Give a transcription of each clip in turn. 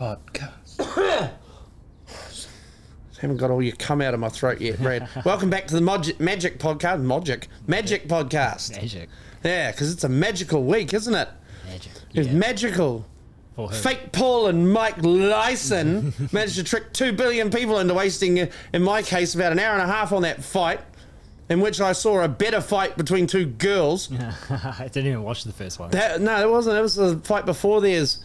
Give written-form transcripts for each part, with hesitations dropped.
podcast. Haven't got all your cum out of my throat yet, Brad. Welcome back to the Magic podcast. Magic podcast. Magic. Yeah, because it's a magical week, isn't it? Magic. It's magical. Fake Paul and Mike Tyson managed to trick 2 billion people into wasting, in my case, about an hour and a half on that fight, in which I saw a better fight between two girls. I didn't even watch the first one. No, it wasn't. It was the fight before they's.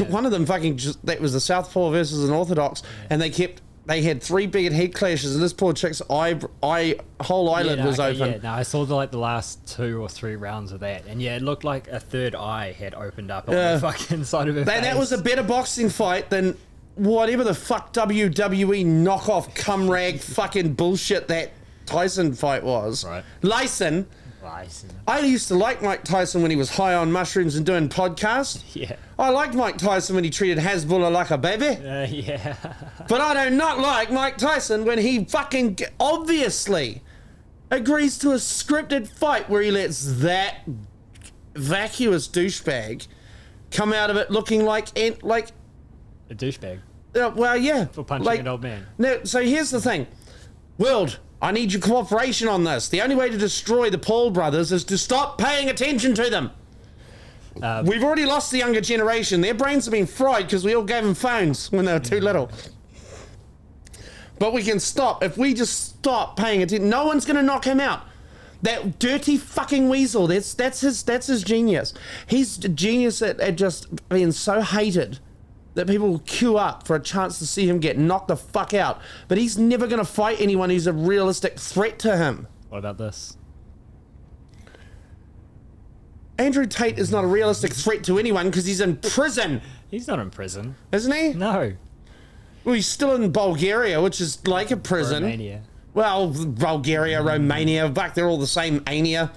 One of them that was the Southpaw versus an Orthodox, and they had 3 big head clashes, and this poor chick's whole eyelid was open. Yeah, no, I saw the last 2 or 3 rounds of that, and it looked like a third eye had opened up on the fucking side of her face. That was a better boxing fight than whatever the fuck WWE knockoff cum rag fucking bullshit that Tyson fight was. Right. Tyson. I used to like Mike Tyson when he was high on mushrooms and doing podcasts. Yeah. I liked Mike Tyson when he treated Hasbulla like a baby. Yeah. But I do not like Mike Tyson when he fucking obviously agrees to a scripted fight where he lets that vacuous douchebag come out of it looking like a douchebag. Well, yeah. For punching an old man. No, so here's the thing. World, I need your cooperation on this. The only way to destroy the Paul brothers is to stop paying attention to them. We've already lost the younger generation. Their brains have been fried because we all gave them phones when they were too little. But we can stop. If we just stop paying attention, no one's going to knock him out. That dirty fucking weasel, that's his genius. He's a genius at just being so hated that people will queue up for a chance to see him get knocked the fuck out. But he's never going to fight anyone who's a realistic threat to him. What about this? Andrew Tate is not a realistic threat to anyone because he's in prison. He's not in prison. Isn't he? No. Well, he's still in Bulgaria, which is like a prison. Romania. Well, Bulgaria, Romania, fuck, they're all the same Ania.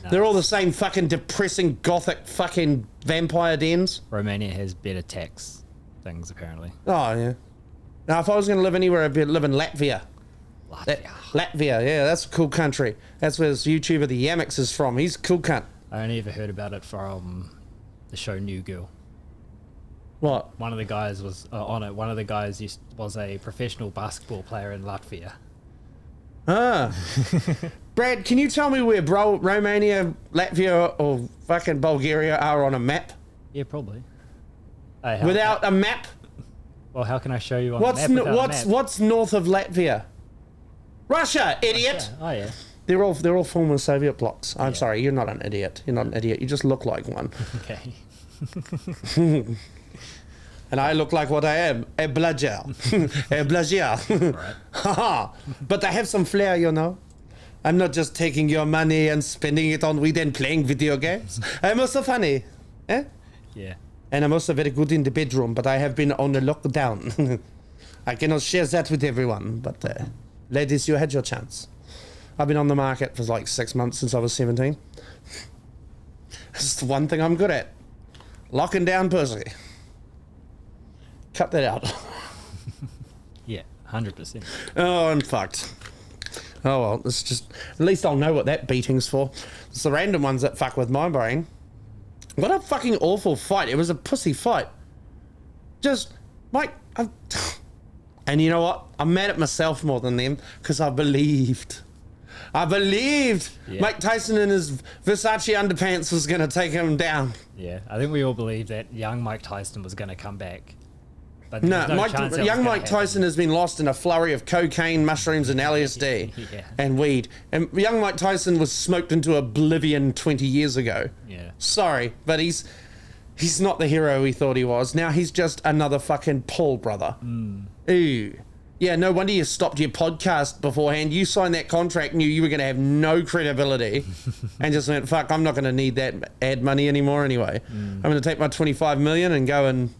No. They're all the same fucking depressing gothic fucking vampire dens. Romania has better tax things, apparently. Oh, yeah. Now, if I was going to live anywhere, I'd live in Latvia. Latvia, yeah, that's a cool country. That's where this YouTuber, the Yamix, is from. He's a cool cunt. I only ever heard about it from the show New Girl. What? One of the guys was on it. One of the guys was a professional basketball player in Latvia. Ah. Brad, can you tell me where Romania, Latvia, or fucking Bulgaria are on a map? Yeah, probably. Without a map? Well, how can I show you on a map? What's north of Latvia? Russia, idiot! Oh, yeah. They're all former Soviet blocs. I'm sorry, you're not an idiot. You're not an idiot. You just look like one. Okay. And I look like what I am, a bludger. A bludger. Right. But I have some flair, you know. I'm not just taking your money and spending it on weed and playing video games. I'm also funny. Eh? Yeah. And I'm also very good in the bedroom, but I have been on a lockdown. I cannot share that with everyone, but ladies, you had your chance. I've been on the market for like 6 months since I was 17. It's the one thing I'm good at. Locking down pussy. Cut that out. Yeah, 100%. Oh, I'm fucked. Oh well, it's just, at least I'll know what that beating's for. It's the random ones that fuck with my brain. What a fucking awful fight. It was a pussy fight. Just, Mike, and you know what? I'm mad at myself more than them because I believed. Mike Tyson in his Versace underpants was going to take him down. Yeah, I think we all believed that young Mike Tyson was going to come back. But young Mike Tyson has been lost in a flurry of cocaine, mushrooms, and LSD and weed. And young Mike Tyson was smoked into oblivion 20 years ago. Yeah. Sorry, but he's not the hero he thought he was. Now he's just another fucking Paul brother. Ooh. Yeah, no wonder you stopped your podcast beforehand. You signed that contract, knew you were going to have no credibility, and just went, fuck, I'm not going to need that ad money anymore anyway. I'm going to take my 25 million and go and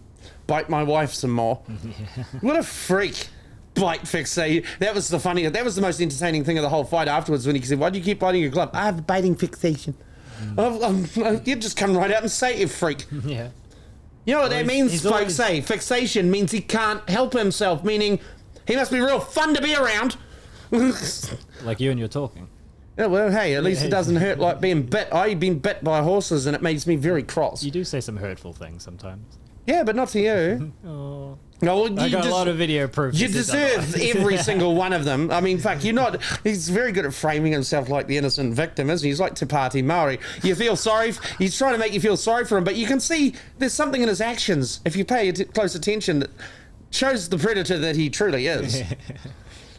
bite my wife some more. What a freak. Bite fixation. That was the most entertaining thing of the whole fight afterwards when he said, why do you keep biting your glove? I have a biting fixation. You'd just come right out and say it, you freak. Yeah. You know what that means, folks say? Fixation means he can't help himself, meaning he must be real fun to be around. Like you and you're talking. Yeah, well, hey, at least it doesn't hurt like being bit. I've been bit by horses and it makes me very cross. You do say some hurtful things sometimes. Yeah, but not to you. Oh. No, well, I got a lot of video proof. You deserve every single one of them. I mean, fuck, you're not... He's very good at framing himself like the innocent victim, isn't he? He's like Te Pāti Māori. You feel sorry... He's trying to make you feel sorry for him, but you can see there's something in his actions, if you pay close attention, that shows the predator that he truly is.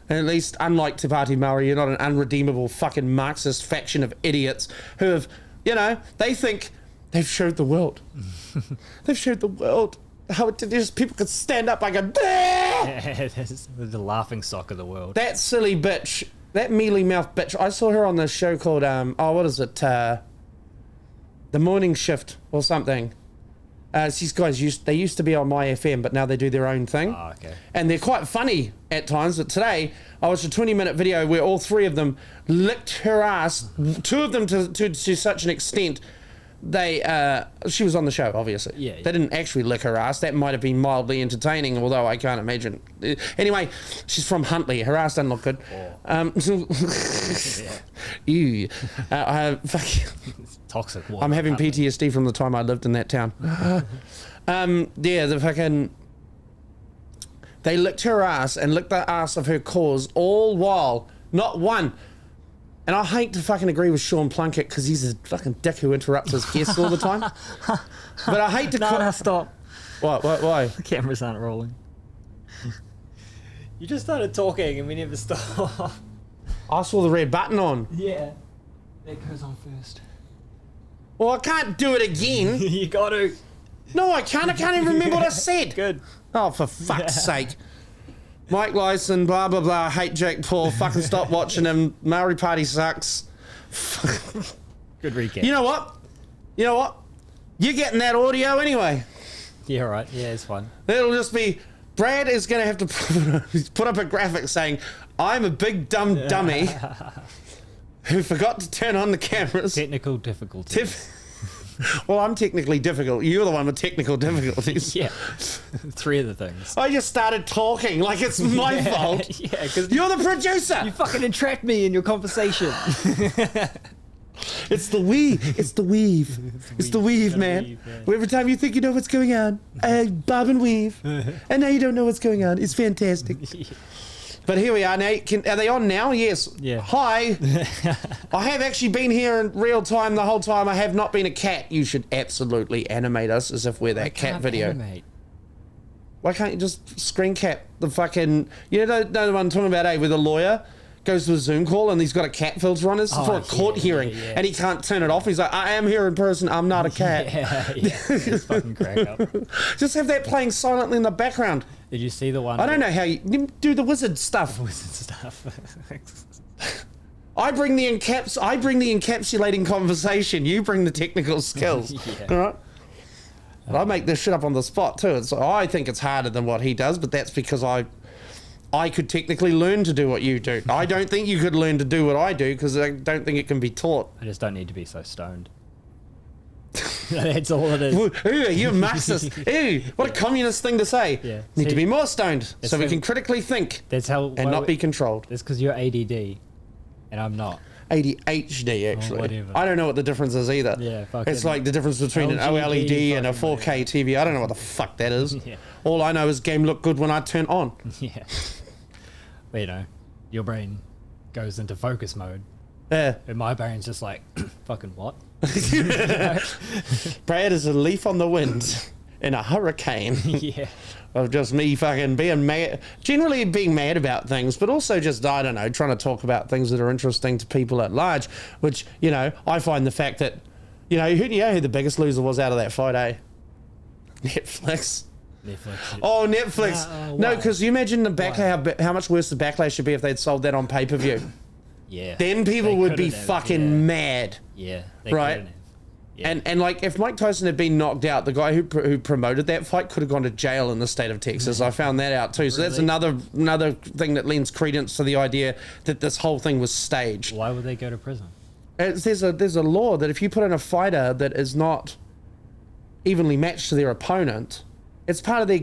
And at least, unlike Te Pāti Māori, you're not an unredeemable fucking Marxist faction of idiots who have, they think they've showed the world. They've showed the world how just people could stand up like a... the laughing stock of the world. That silly bitch, that mealy mouth bitch, I saw her on this show called, what is it? The Morning Shift or something. These guys they used to be on My FM, but now they do their own thing. Oh, okay. And they're quite funny at times, but today I watched a 20-minute video where all three of them licked her ass, two of them to such an extent she was on the show, obviously. Yeah. They didn't actually lick her ass. That might have been mildly entertaining, although I can't imagine. Anyway, she's from Huntley. Her ass doesn't look good. Ew. Toxic water. I'm having PTSD from the time I lived in that town. They licked her ass and licked the ass of her cause, all while not one. And I hate to fucking agree with Sean Plunkett because he's a fucking dick who interrupts his guests all the time. But I hate to... No, stop. What? Why? The cameras aren't rolling. You just started talking and we never stopped. I saw the red button on. Yeah. That goes on first. Well, I can't do it again. You got to. No, I can't. I can't even remember what I said. Good. Oh, for fuck's sake. Mike Lyson, blah, blah, blah, hate Jake Paul, fucking stop watching him, Maori Party sucks. Good recap. You know what? You're getting that audio anyway. Yeah, right. Yeah, it's fine. It'll just be, Brad is going to have to put up a graphic saying, I'm a big dumb dummy who forgot to turn on the cameras. Technical difficulties. Well, I'm technically difficult. You're the one with technical difficulties. Yeah. Three of the things. I just started talking like it's my fault. Yeah, because you're the producer. You fucking entrapped me in your conversation. It's the weave. It's the weave. It's the weave, man. Every time you think you know what's going on, bob and weave. And now you don't know what's going on. It's fantastic. But here we are now. Are they on now? Yes. Yeah. Hi. I have actually been here in real time the whole time. I have not been a cat. You should absolutely animate us as if we're that cat video. Animate. Why can't you just screen cap the fucking... You know the one I'm talking about, where the lawyer goes to a Zoom call and he's got a cat filter on. It's for a court hearing and he can't turn it off. He's like, I am here in person. I'm not a cat. Yeah. It's fucking crack up. Just have that playing silently in the background. Did you see the one? I don't know how you do the wizard stuff. Wizard stuff. I bring the encapsulating conversation. You bring the technical skills. Yeah. All right. And I make this shit up on the spot too. I think it's harder than what he does, but that's because I could technically learn to do what you do. I don't think you could learn to do what I do because I don't think it can be taught. I just don't need to be so stoned. That's all it is. Ooh, you're Marxist. Ooh, what a communist thing to say. Yeah. Need to be more stoned so we can critically think and not be controlled. That's because you're ADD and I'm not. ADHD, actually. Whatever. I don't know what the difference is either. Yeah, fucking it's like the difference between an OLED and a 4K TV. I don't know what the fuck that is. Yeah. All I know is game look good when I turn on. Yeah. But your brain goes into focus mode. Yeah. And my brain's just like, fucking what? Brad is a leaf on the wind in a hurricane. Yeah. Of just me fucking being mad, generally being mad about things, but also just, I don't know, trying to talk about things that are interesting to people at large, which, I find the fact that, who the biggest loser was out of that fight, eh? Netflix. Oh, Netflix. No, because you imagine how much worse the backlash should be if they'd sold that on pay-per-view. Yeah. Then people would be fucking mad. Yeah. Right? Yeah. And like, if Mike Tyson had been knocked out, the guy who promoted that fight could have gone to jail in the state of Texas. I found that out too. So that's another thing that lends credence to the idea that this whole thing was staged. Why would they go to prison? There's a law that if you put in a fighter that is not evenly matched to their opponent, it's part of their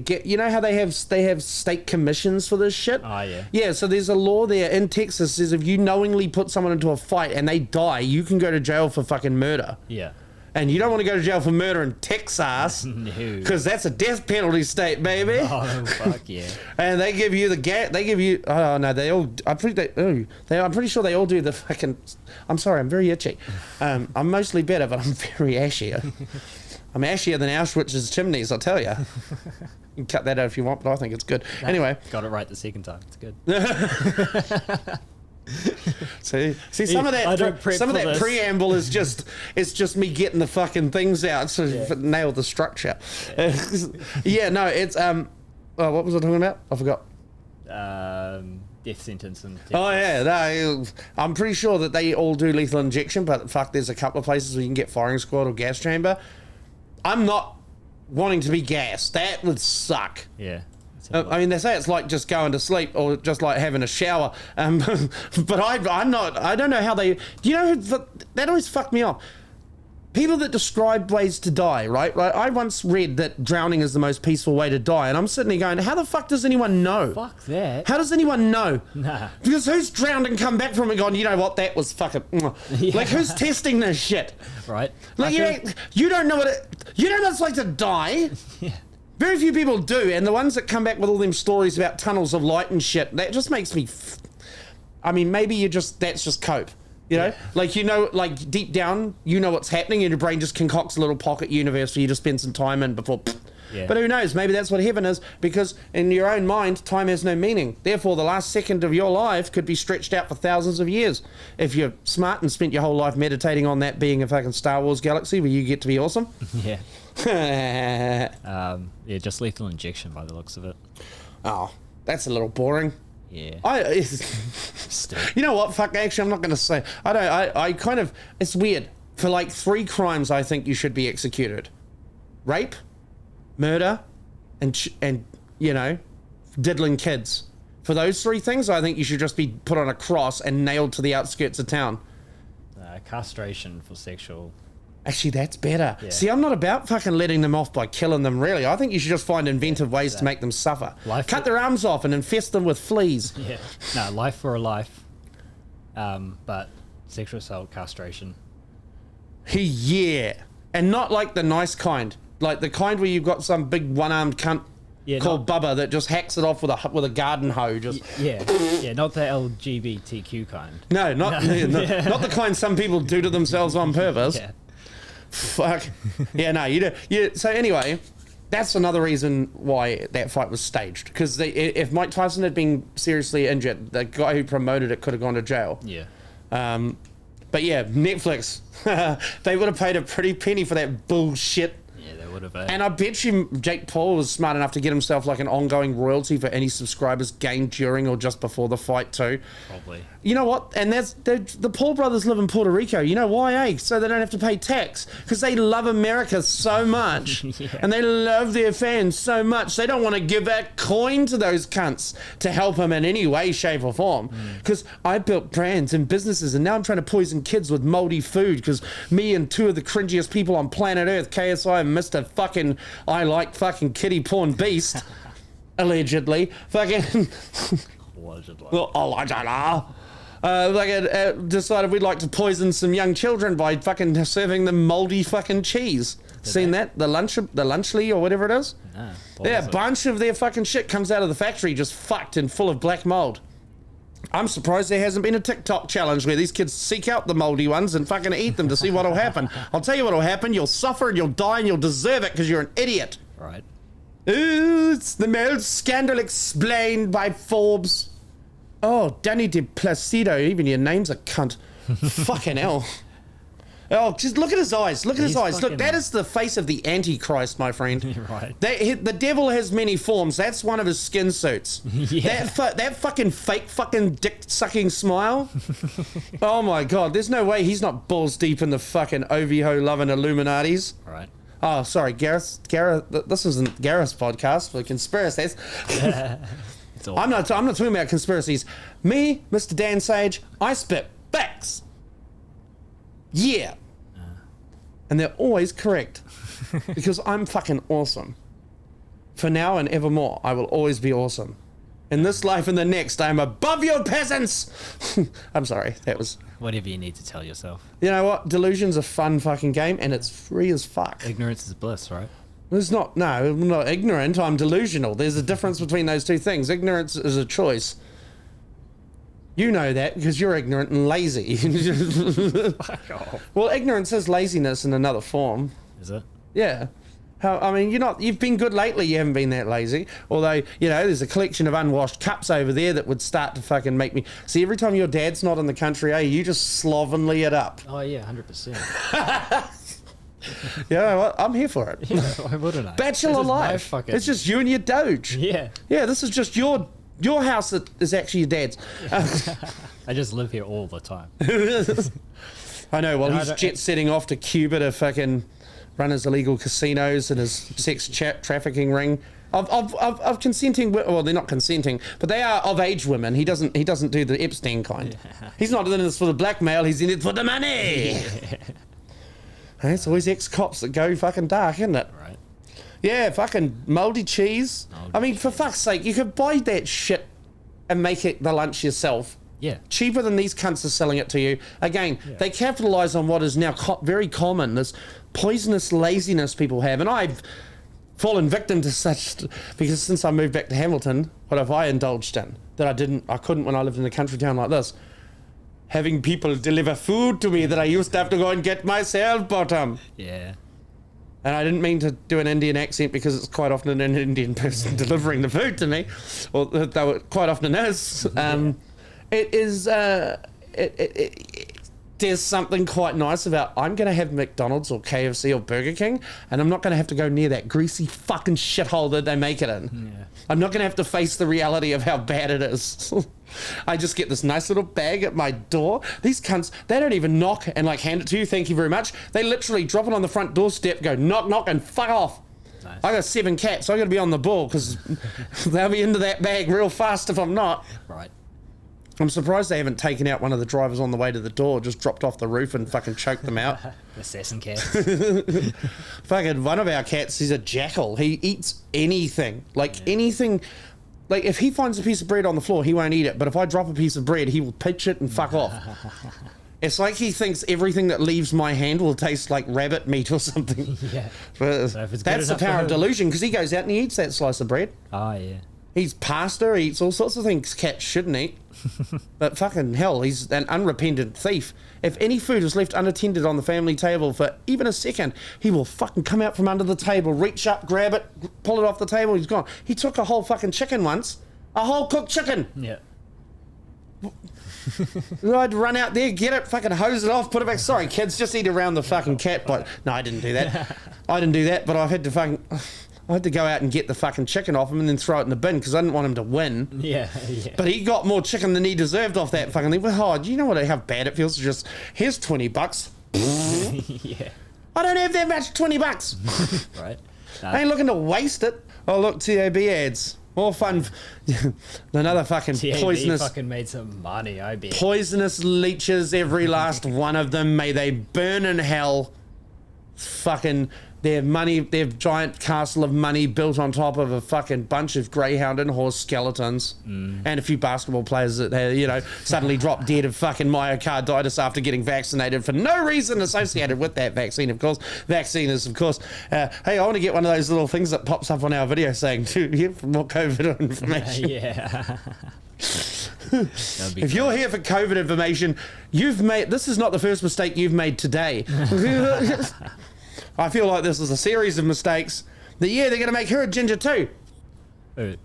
how they have state commissions for this shit. Oh yeah. Yeah, so there's a law there in Texas says if you knowingly put someone into a fight and they die, you can go to jail for fucking murder. Yeah. And you don't want to go to jail for murder in Texas, because that's a death penalty state, baby. Oh fuck yeah! And they give you the They give you. Oh no, they all. I'm pretty sure they all do the fucking. I'm sorry, I'm very itchy. I'm mostly better, but I'm very ashier. I'm ashier than Auschwitz's chimneys, I'll tell you. You can cut that out if you want, but I think it's good. Anyway, got it right the second time. It's good. See, some of that preamble is just me getting the fucking things out to nail the structure. No, it's what was I talking about? I forgot. Death sentence and oh yeah, no, I'm pretty sure that they all do lethal injection, but fuck, there's a couple of places where you can get firing squad or gas chamber. I'm not wanting to be gassed. That would suck. Yeah. I mean, they say it's like just going to sleep or just like having a shower. But I'm not. I don't know how they. Do you know that always fucked me up? People that describe ways to die, right? Like, I once read that drowning is the most peaceful way to die, and I'm sitting there going, how the fuck does anyone know? Fuck that. How does anyone know? Nah. Because who's drowned and come back from it going, you know what, that was fucking... Yeah. Like, who's testing this shit? Right. Like, you don't know you don't know what it's like to die. Yeah. Very few people do, and the ones that come back with all them stories about tunnels of light and shit, that just makes me... I mean, maybe that's just cope. You know, like, like deep down, you know what's happening, and your brain just concocts a little pocket universe for you to spend some time in before. Yeah. But who knows? Maybe that's what heaven is, because in your own mind, time has no meaning. Therefore, the last second of your life could be stretched out for thousands of years. If you're smart and spent your whole life meditating on that being a fucking Star Wars galaxy where you get to be awesome. Yeah. Just lethal injection by the looks of it. Oh, that's a little boring. Yeah. You know what? Fuck. Actually, I'm not going to say. I kind of. It's weird. For like 3 crimes, I think you should be executed: rape, murder, and diddling kids. For those 3 things, I think you should just be put on a cross and nailed to the outskirts of town. Castration for sexual. Actually, that's better. Yeah. See, I'm not about fucking letting them off by killing them, really. I think you should just find inventive ways to make them suffer. Cut their arms off and infest them with fleas. Yeah. No, life for a life. But sexual assault, castration. Yeah. And not like the nice kind. Like the kind where you've got some big one-armed cunt called Bubba that just hacks it off with a garden hoe. Just yeah, not the LGBTQ kind. No, not the kind some people do to themselves on purpose. Yeah. Fuck. Yeah, no, you do. So anyway, that's another reason why that fight was staged. Because if Mike Tyson had been seriously injured, the guy who promoted it could have gone to jail. Yeah. But yeah, Netflix, they would have paid a pretty penny for that bullshit. Yeah, they would have. And I bet you Jake Paul was smart enough to get himself like an ongoing royalty for any subscribers gained during or just before the fight too. Probably. You know what? And the Paul brothers live in Puerto Rico. You know why, eh? So they don't have to pay tax. Because they love America so much. Yeah. And they love their fans so much. They don't want to give a coin to those cunts to help them in any way, shape or form. Because I built brands and businesses, and now I'm trying to poison kids with moldy food because me and 2 of the cringiest people on planet Earth, KSI and Mr. fucking I like fucking kitty porn beast, allegedly, fucking... decided we'd like to poison some young children by fucking serving them moldy fucking cheese. Seen that? The Lunchly or whatever it is? Nah, yeah, a bunch of their fucking shit comes out of the factory just fucked and full of black mold. I'm surprised there hasn't been a TikTok challenge where these kids seek out the moldy ones and fucking eat them to see what'll happen. I'll tell you what'll happen. You'll suffer and you'll die and you'll deserve it because you're an idiot. Right. Ooh, it's the mold scandal explained by Forbes. Oh, Danny de Placido, even your name's a cunt. Fucking hell. Oh, just look at his eyes. Look at his eyes. Look, that is the face of the Antichrist, my friend. Right. The devil has many forms. That's one of his skin suits. Yeah. That fucking fake fucking dick-sucking smile. Oh, my God. There's no way he's not balls deep in the fucking OVO-loving Illuminatis. Right. Oh, sorry, Gareth. This isn't Gareth's podcast for conspiracies. I'm not talking about conspiracies. Me, Mr. Dan Sage, I spit facts. Yeah. And they're always correct. Because I'm fucking awesome. For now and evermore, I will always be awesome. In this life and the next, I am above your peasants. I'm sorry. That was... Whatever you need to tell yourself. You know what? Delusion's a fun fucking game, and it's free as fuck. Ignorance is bliss, right? It's not... No, I'm not ignorant. I'm delusional. There's a difference between those two things. Ignorance is a choice. You know that because you're ignorant and lazy. Fuck off. Well, ignorance is laziness in another form. Is it? Yeah. You've been good lately, you haven't been that lazy. Although, there's a collection of unwashed cups over there that would start to fucking make me... See, every time your dad's not in the country, you just slovenly it up. Oh, yeah, 100%. You know what? I'm here for it. Yeah, why wouldn't I? Bachelor life. It's just you and your doge. Yeah. Yeah, this is just your house that is actually your dad's. I just live here all the time. I know, well, he's jet-setting off to Cuba to fucking... run his illegal casinos and his sex trafficking ring of consenting. Well, they're not consenting, but they are of age women. He doesn't do the Epstein kind. Yeah. He's not in this for the blackmail. He's in it for the money. Yeah. It's always ex-cops that go fucking dark, isn't it? Right. Yeah, fucking mouldy cheese. For fuck's sake, you could buy that shit and make it the lunch yourself. Yeah. Cheaper than these cunts are selling it to you. Again, they capitalise on what is now very common, this poisonous laziness people have. And I've fallen victim to such, because since I moved back to Hamilton, what have I indulged in that I couldn't when I lived in a country town like this? Having people deliver food to me that I used to have to go and get myself, bottom. Yeah. And I didn't mean to do an Indian accent because it's quite often an Indian person delivering the food to me, or though it quite often is. It is, there's something quite nice about, I'm going to have McDonald's or KFC or Burger King, and I'm not going to have to go near that greasy fucking shithole that they make it in. Yeah. I'm not going to have to face the reality of how bad it is. I just get this nice little bag at my door. These cunts, they don't even knock and hand it to you, thank you very much. They literally drop it on the front doorstep, go knock, knock, and fuck off. Nice. I got 7 cats, so I got to be on the ball because they'll be into that bag real fast if I'm not. Right. I'm surprised they haven't taken out one of the drivers on the way to the door, just dropped off the roof and fucking choked them out. Assassin cats. Fucking one of our cats, he's a jackal. He eats anything. Anything. If he finds a piece of bread on the floor, he won't eat it. But if I drop a piece of bread, he will pitch it and fuck off. It's like he thinks everything that leaves my hand will taste like rabbit meat or something. Yeah. So that's the power of delusion, because he goes out and he eats that slice of bread. Oh, yeah. He eats pasta, he eats all sorts of things cats shouldn't eat. But fucking hell, he's an unrepentant thief. If any food is left unattended on the family table for even a second, he will fucking come out from under the table, reach up, grab it, pull it off the table, he's gone. He took a whole fucking chicken once. A whole cooked chicken. Yeah. I'd run out there, get it, fucking hose it off, put it back. Sorry, kids, just eat around the fucking cat bite. No, I didn't do that. But I had to go out and get the fucking chicken off him and then throw it in the bin because I didn't want him to win. Yeah. But he got more chicken than he deserved off that fucking thing. Oh, do you know how bad it feels to just, here's $20. Yeah. I don't have that much $20. Right. I ain't looking to waste it. Oh, look, TAB ads. More fun. Another fucking TAB poisonous. Fucking made some money, I bet. Poisonous leeches, every last one of them. May they burn in hell. Fucking their giant castle of money built on top of a fucking bunch of greyhound and horse skeletons, and a few basketball players that suddenly dropped dead of fucking myocarditis after getting vaccinated for no reason associated with that vaccine. Of course, vaccine is of course. Hey, I want to get one of those little things that pops up on our video saying here for more COVID information. Yeah. If you're here for COVID information, this is not the first mistake you've made today. I feel like this is a series of mistakes. They're going to make her a ginger too.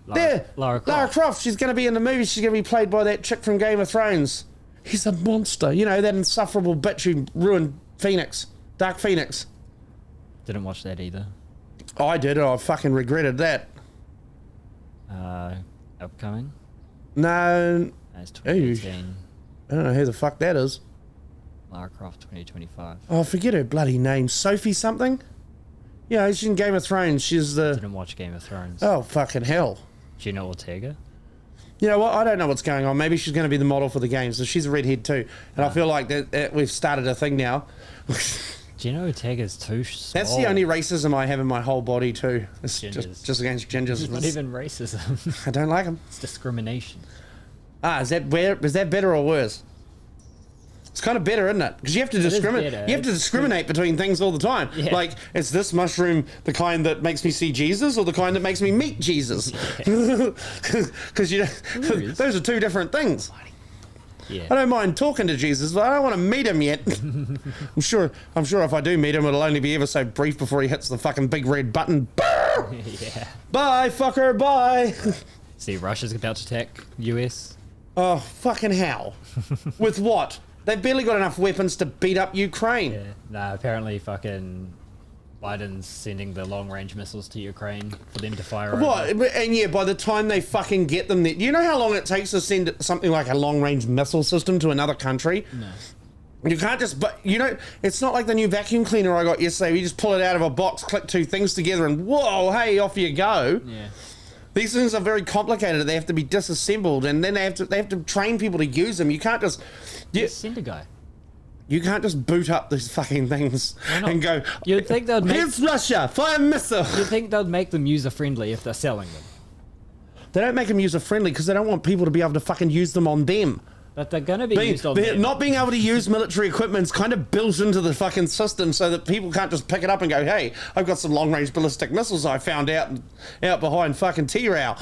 Lara Croft. She's going to be in the movie. She's going to be played by that chick from Game of Thrones. He's a monster. That insufferable bitch who ruined Phoenix. Dark Phoenix. Didn't watch that either. I did. I fucking regretted that. Upcoming? No. That's 2018. I don't know who the fuck that is. Lara Croft 2025. Oh, forget her bloody name. Sophie something? Yeah, she's in Game of Thrones. She's the... Didn't watch Game of Thrones. Oh, fucking hell. Gina Ortega? You know what? I don't know what's going on. Maybe she's going to be the model for the game. So she's a redhead too. And I feel like that we've started a thing now. Gino Ortega's too small. That's the only racism I have in my whole body too. It's Gingers. just against gingers. It's not even racism. I don't like them. It's discrimination. Is that better or worse? It's kind of better, isn't it? Because you have to discriminate. You have to discriminate between things all the time. Yeah. Like, is this mushroom the kind that makes me see Jesus, or the kind that makes me meet Jesus? Because those are two different things. Yeah. I don't mind talking to Jesus, but I don't want to meet him yet. I'm sure if I do meet him, it'll only be ever so brief before he hits the fucking big red button. Yeah. Bye, fucker, bye. See, Russia's about to attack US. Oh, fucking hell. With what? They've barely got enough weapons to beat up Ukraine. Yeah. Nah, apparently fucking Biden's sending the long-range missiles to Ukraine for them to fire over. What? And yeah, by the time they fucking get them there, you know how long it takes to send something like a long-range missile system to another country? No. You can't just, but you know, it's not like the new vacuum cleaner I got yesterday. You just pull it out of a box, click two things together, and whoa, hey, off you go. Yeah. These things are very complicated. They have to be disassembled, and then they have to train people to use them. You can't just Send a guy. you can't just boot up these fucking things and go. You'd think they'd make. Here's Russia, fire a missile. You'd think they'd make them user friendly if they're selling them. They don't make them user friendly because they don't want people to be able to fucking use them on them. But they're going to be used on them. Not being able to use military equipment's kind of built into the fucking system so that people can't just pick it up and go, hey, I've got some long-range ballistic missiles I found out behind fucking T-Row.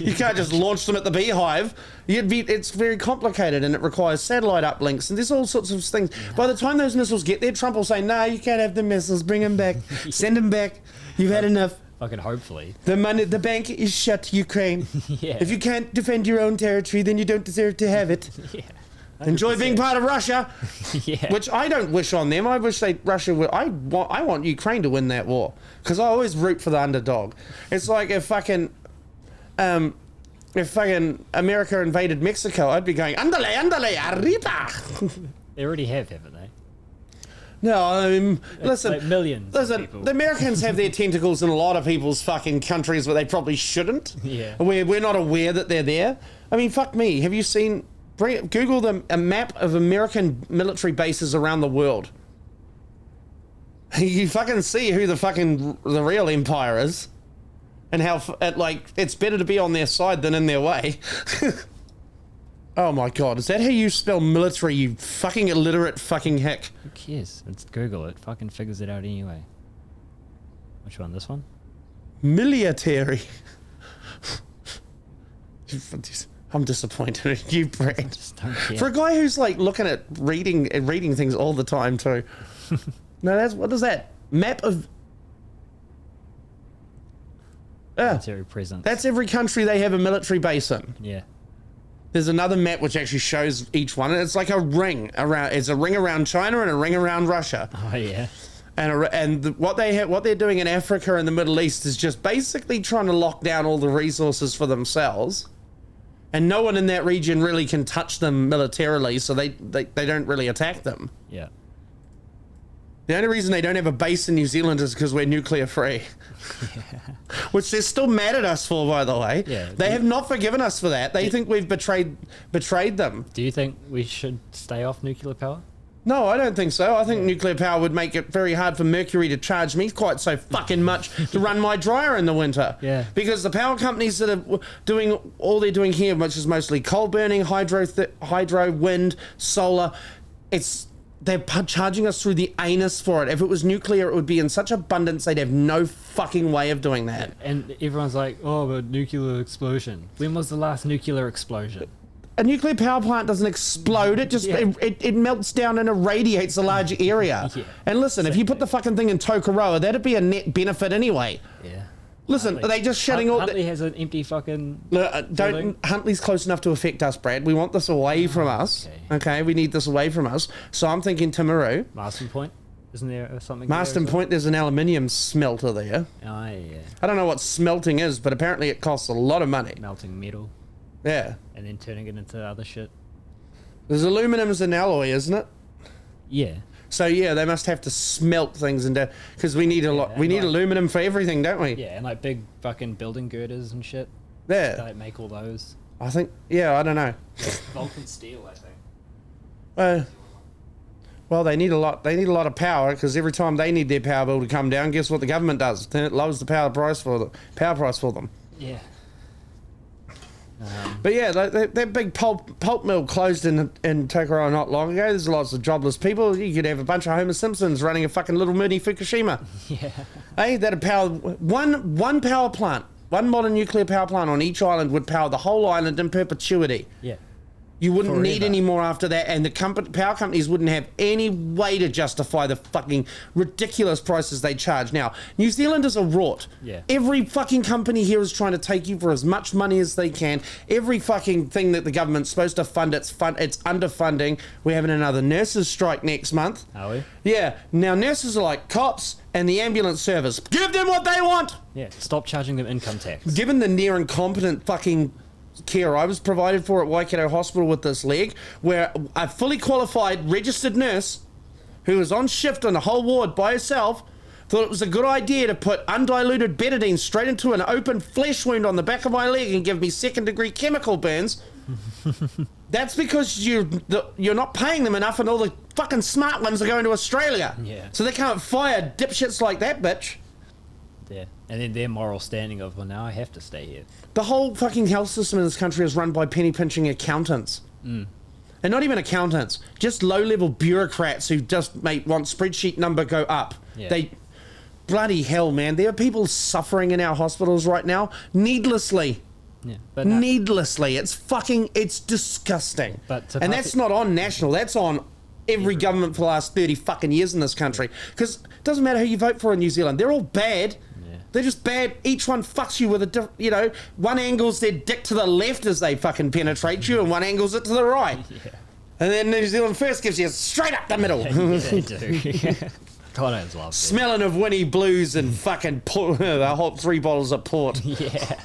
You can't just launch them at the beehive. It's very complicated and it requires satellite uplinks and there's all sorts of things. By the time those missiles get there, Trump will say, no, you can't have the missiles. Bring them back. Send them back. You've had enough. Fucking hopefully. The bank is shut, Ukraine. Yeah. If you can't defend your own territory, then you don't deserve to have it. Yeah. 100%. Enjoy being part of Russia. Yeah. Which I don't wish on them. I wish Russia would. I want Ukraine to win that war because I always root for the underdog. It's like if fucking America invaded Mexico, I'd be going andale arriba. They already haven't they? No, listen. Like millions. Listen, of people. the Americans have their tentacles in a lot of people's fucking countries where they probably shouldn't. Yeah. Where we're not aware that they're there. I mean, fuck me. Have you seen? Google a map of American military bases around the world. You fucking see who the real empire is, and how it's better to be on their side than in their way. Oh my god, is that how you spell military, you fucking illiterate fucking hick? Who cares? It's Google. It fucking figures it out anyway. Which one? This one? Military. I'm disappointed in you, Brad. Just don't care. For a guy who's like looking at reading things all the time too. No, what is that? Map of... Military presence. That's every country they have a military base in. Yeah. There's another map which actually shows each one, and it's like a ring around. It's a ring around China and a ring around Russia. Oh yeah. And what they're doing in Africa and the Middle East is just basically trying to lock down all the resources for themselves, and no one in that region really can touch them militarily, so they don't really attack them. Yeah. The only reason they don't have a base in New Zealand is because we're nuclear free. Yeah. Which they're still mad at us for, by the way. Yeah. They have not forgiven us for that. They think we've betrayed them. Do you think we should stay off nuclear power? No, I don't think so. I think nuclear power would make it very hard for Mercury to charge me quite so fucking much to run my dryer in the winter. Yeah. Because the power companies that are doing all they're doing here, which is mostly coal burning, hydro, wind, solar, they're charging us through the anus for it. If it was nuclear, it would be in such abundance they'd have no fucking way of doing that. And everyone's like, oh, but nuclear explosion. When was the last nuclear explosion? A nuclear power plant doesn't explode. It just it melts down and irradiates a large area. Yeah, and listen, if you put the fucking thing in Tokoroa, that'd be a net benefit anyway. Yeah. Listen, are they just shutting all... Huntley has an empty fucking... Huntley's close enough to affect us, Brad. We want this away from us. Okay, we need this away from us. So I'm thinking Timaru. Marston Point? Isn't there something Marston Point, there's an aluminium smelter there. Oh, yeah. I don't know what smelting is, but apparently it costs a lot of money. Melting metal. Yeah. And then turning it into other shit. There's aluminum's an alloy, isn't it? Yeah. So yeah, they must have to smelt things into because we need a lot. We need aluminum for everything, don't we? Yeah, and like big fucking building girders and shit. Yeah. They like make all those. I think. Yeah, I don't know. Vulcan steel, I think. Well, Well, they need a lot. They need a lot of power because every time they need their power bill to come down, guess what the government does? Then it lowers the power price for them. Yeah. But yeah, that big pulp mill closed in Tokoroa not long ago. There's lots of jobless people. You could have a bunch of Homer Simpsons running a fucking little mini Fukushima. Yeah. Hey, that'd power one power plant, one modern nuclear power plant on each island would power the whole island in perpetuity. Yeah. You wouldn't Forever. need any more after that, and the power companies wouldn't have any way to justify the fucking ridiculous prices they charge. Now, New Zealanders are wrought. Yeah. Every fucking company here is trying to take you for as much money as they can. Every fucking thing that the government's supposed to fund, it's underfunding. We're having another nurses' strike next month. Are we? Yeah. Now, nurses are like cops and the ambulance service. Give them what they want! Yeah. Stop charging them income tax. Given the near incompetent fucking care I was provided for at Waikato Hospital with this leg, where a fully qualified registered nurse who was on shift on the whole ward by herself thought it was a good idea to put undiluted betadine straight into an open flesh wound on the back of my leg and give me second-degree chemical burns. That's because you're not paying them enough, and all the fucking smart ones are going to Australia. Yeah. So they can't fire dipshits like that bitch. Yeah. And then their moral standing of, well, now I have to stay here. The whole fucking health system in this country is run by penny-pinching accountants. And not even accountants, just low-level bureaucrats who just want spreadsheet number go up. Yeah. They bloody hell, man. There are people suffering in our hospitals right now needlessly. Yeah. But Needlessly. It's disgusting. But and that's not on national. That's on every government for the last 30 fucking years in this country. Because it doesn't matter who you vote for in New Zealand. They're all bad. They're just bad. Each one fucks you with a one angles their dick to the left as they fucking penetrate you, and one angles it to the right. Yeah. And then New Zealand First gives you straight up the middle. Yeah, they do. Connor's love it. Smelling of Winnie Blues and fucking the whole 3 bottles of port. Yeah.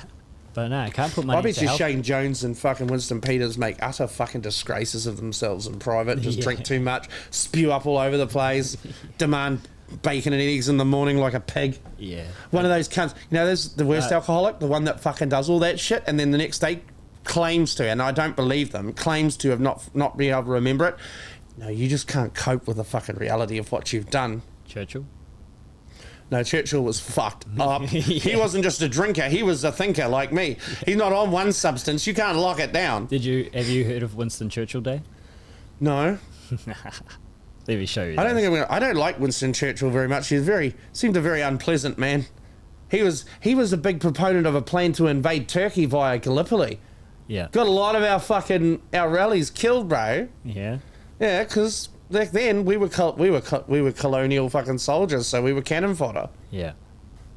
But no, I can't put money I bet into you health. Shane Jones and fucking Winston Peters make utter fucking disgraces of themselves in private, just drink too much, spew up all over the place, demand bacon and eggs in the morning like a pig. Yeah. One of those cunts. There's the worst alcoholic, the one that fucking does all that shit, and then the next day claims to, and I don't believe them, claims to have not been able to remember it. No, you just can't cope with the fucking reality of what you've done. Churchill? No, Churchill was fucked up. He wasn't just a drinker, he was a thinker like me. He's not on one substance, you can't lock it down. Have you heard of Winston Churchill Day? No. Let me show you. I don't like Winston Churchill very much. Seemed a very unpleasant man. He was a big proponent of a plan to invade Turkey via Gallipoli. Yeah. Got a lot of our rallies killed, bro. Yeah. Yeah, because back then we were colonial fucking soldiers, so we were cannon fodder. Yeah.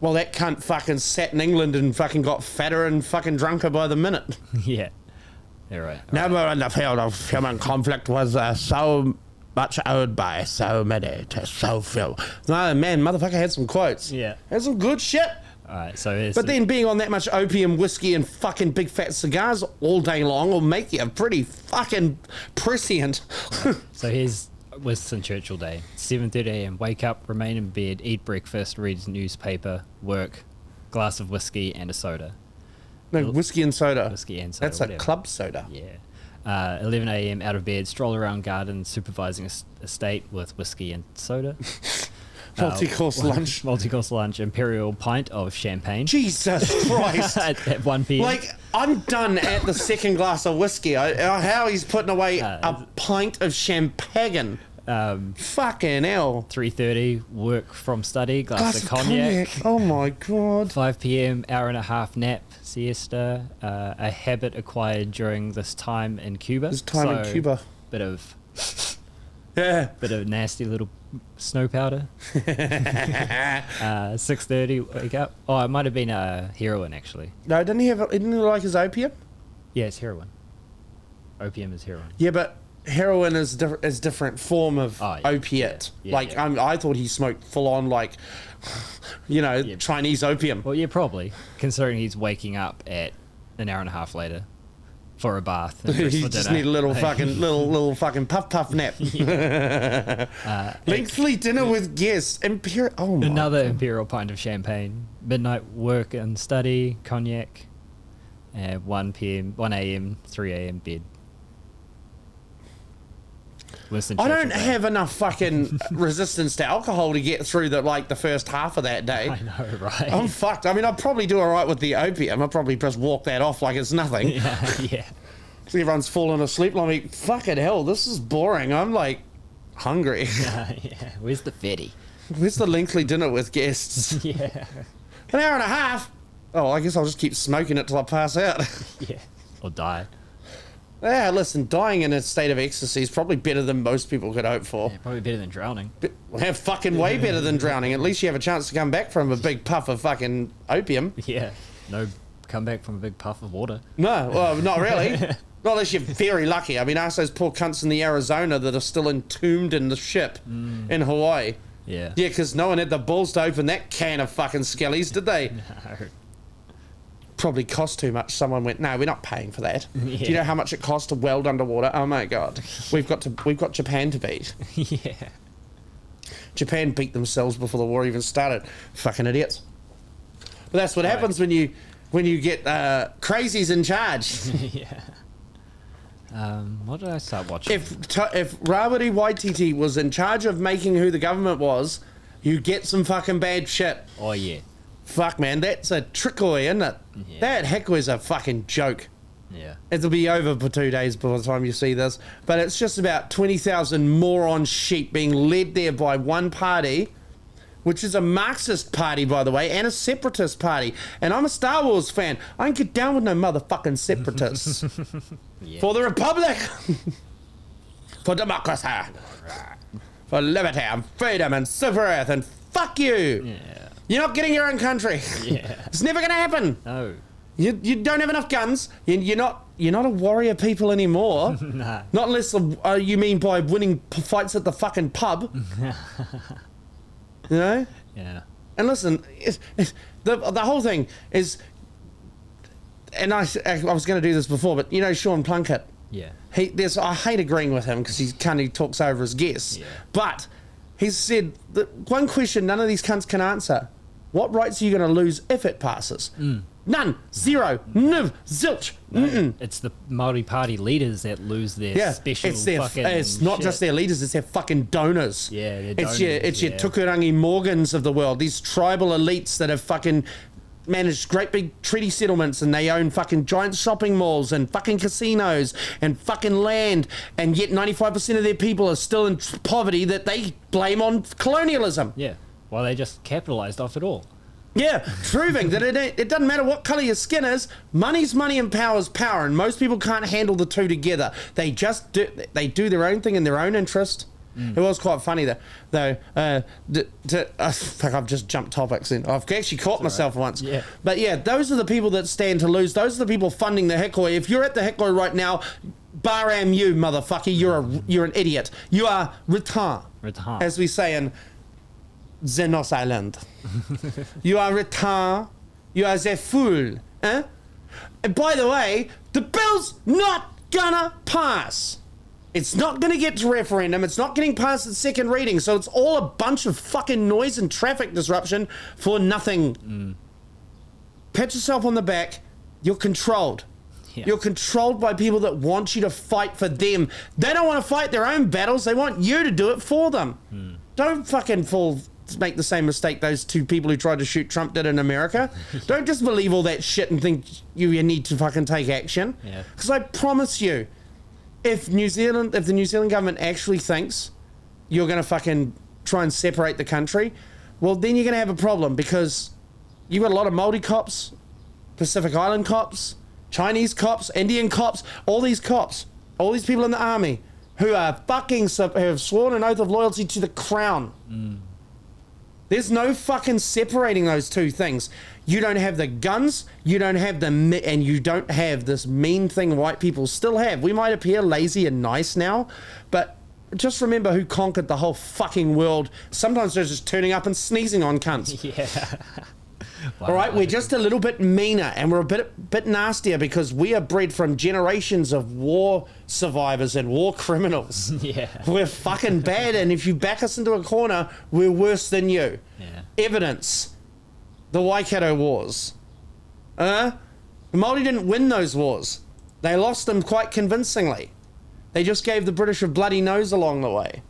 Well, that cunt fucking sat in England and fucking got fatter and fucking drunker by the minute. Yeah. You're right. Never in the field of human conflict was so much owed by so many to so few. No, man, motherfucker had some quotes. Yeah. Had some good shit. Alright, so But then being on that much opium, whiskey, and fucking big fat cigars all day long will make you pretty fucking prescient. So here's Winston Churchill Day. 7:30 a.m. Wake up, remain in bed, eat breakfast, read newspaper, work, glass of whiskey and a soda. No, whiskey and soda. Whiskey and soda. That's whatever. a club soda. Yeah. 11 a.m. out of bed, stroll around garden, supervising estate with whiskey and soda. Multi-course lunch. Multi-course lunch, imperial pint of champagne. Jesus Christ. at 1 p.m. Like, I'm done at the second glass of whiskey. How he's putting away a pint of champagne. Fucking hell. 3:30, work from study, glass of cognac. Oh my God. 5 p.m, hour and a half nap, siesta, a habit acquired during this time in Cuba. This time in Cuba. Bit of nasty little snow powder. 6:30, wake up. Oh, it might have been heroin actually. No, didn't he like his opium? Yeah, it's heroin. Opium is heroin. Yeah, but heroin is different form of opiate. Yeah, I thought he smoked full on Chinese opium. Well, yeah, probably. Considering he's waking up at an hour and a half later for a bath. And You just need a little fucking puff nap. Lengthy dinner with guests. Another imperial pint of champagne. Midnight work and study, cognac. 1 a.m., 3 a.m. bed. Winston I Churchill don't Day. have enough fucking resistance to alcohol to get through the first half of that day. I know, right? I'm fucked. I mean, I'd probably do all right with the opium. I'd probably just walk that off like it's nothing. yeah. So everyone's falling asleep. I'm like, fucking hell, this is boring. I'm like hungry. Yeah. Where's the fatty? Where's the lengthy dinner with guests? Yeah. An hour and a half. Oh, I guess I'll just keep smoking it till I pass out. Yeah. Or die. Yeah, listen, dying in a state of ecstasy is probably better than most people could hope for. Yeah, probably better than drowning. Well, fucking way better than drowning. At least you have a chance to come back from a big puff of fucking opium. Yeah. No comeback from a big puff of water. No, well, not really. Not unless you're very lucky. I mean, ask those poor cunts in the Arizona that are still entombed in the ship in Hawaii. Yeah. Yeah, because no one had the balls to open that can of fucking skellies, did they? No. Probably cost too much. Someone went, no, we're not paying for that. Yeah. Do you know how much it costs to weld underwater? Oh my god, we've got Japan to beat. Yeah. Japan beat themselves before the war even started. Fucking idiots. But that's what happens when you get crazies in charge. Yeah. What did I start watching? If Rawiri Waititi was in charge of making who the government was, you get some fucking bad shit. Oh, yeah. Fuck, man, that's a Hikoi, isn't it? Yeah. That Hikoi's a fucking joke. Yeah. It'll be over for 2 days by the time you see this. But it's just about 20,000 moron sheep being led there by one party, which is a Marxist party, by the way, and a separatist party. And I'm a Star Wars fan. I don't get down with no motherfucking separatists. Yeah. For the Republic! For democracy! For liberty and freedom and super earth and fuck you! Yeah. You're not getting your own country. Yeah. It's never gonna happen. No. You don't have enough guns. You're not a warrior people anymore. Nah. Not unless you mean by winning fights at the fucking pub. You know? Yeah. And listen, the whole thing is, and I was going to do this before, but you know Sean Plunkett. Yeah. I hate agreeing with him because he talks over his guests. Yeah. But he's said that one question none of these cunts can answer: what rights are you going to lose if it passes? None. Zero. Niv. Zilch. Mm-mm. It's the Māori party leaders that lose their special fucking it's not shit. just their leaders, it's their fucking donors. Yeah, their It's donors, your yeah. Tukurangi Morgans of the world, these tribal elites that have fucking managed great big treaty settlements and they own fucking giant shopping malls and fucking casinos and fucking land, and yet 95% of their people are still in poverty that they blame on colonialism. Yeah. Well, they just capitalized off it all. Yeah, proving that it doesn't matter what colour your skin is, money's money and power's power, and most people can't handle the two together. They just do their own thing in their own interest. It was quite funny though. Fuck, I've just jumped topics and I've actually caught myself once. Yeah. But yeah, those are the people that stand to lose. Those are the people funding the Hikoi. If you're at the Hikoi right now, baram you, motherfucker, you're an idiot. You are retard. Retard. As we say in Zenos Island. You are retard. You are a fool. Eh? And by the way, the bill's not gonna pass. It's not gonna get to referendum. It's not getting past its second reading. So it's all a bunch of fucking noise and traffic disruption for nothing. Pat yourself on the back. You're controlled. Yeah. You're controlled by people that want you to fight for them. They don't want to fight their own battles. They want you to do it for them. Don't fucking make the same mistake those two people who tried to shoot Trump did in America. Don't just believe all that shit and think you need to fucking take action. Yeah. Because I promise you, if the New Zealand government actually thinks you're going to fucking try and separate the country, well, then you're going to have a problem, because you've got a lot of Māori cops, Pacific Island cops, Chinese cops, Indian cops, all these people in the army who are who have sworn an oath of loyalty to the crown. There's no fucking separating those two things. You don't have the guns, you don't have and you don't have this mean thing white people still have. We might appear lazy and nice now, but just remember who conquered the whole fucking world. Sometimes they're just turning up and sneezing on cunts. Yeah. Wow. All right, we're just a little bit meaner and we're a bit nastier because we are bred from generations of war survivors and war criminals. Yeah. We're fucking bad, and if you back us into a corner, we're worse than you. Yeah. Evidence. The Waikato Wars. The Māori didn't win those wars. They lost them quite convincingly. They just gave the British a bloody nose along the way.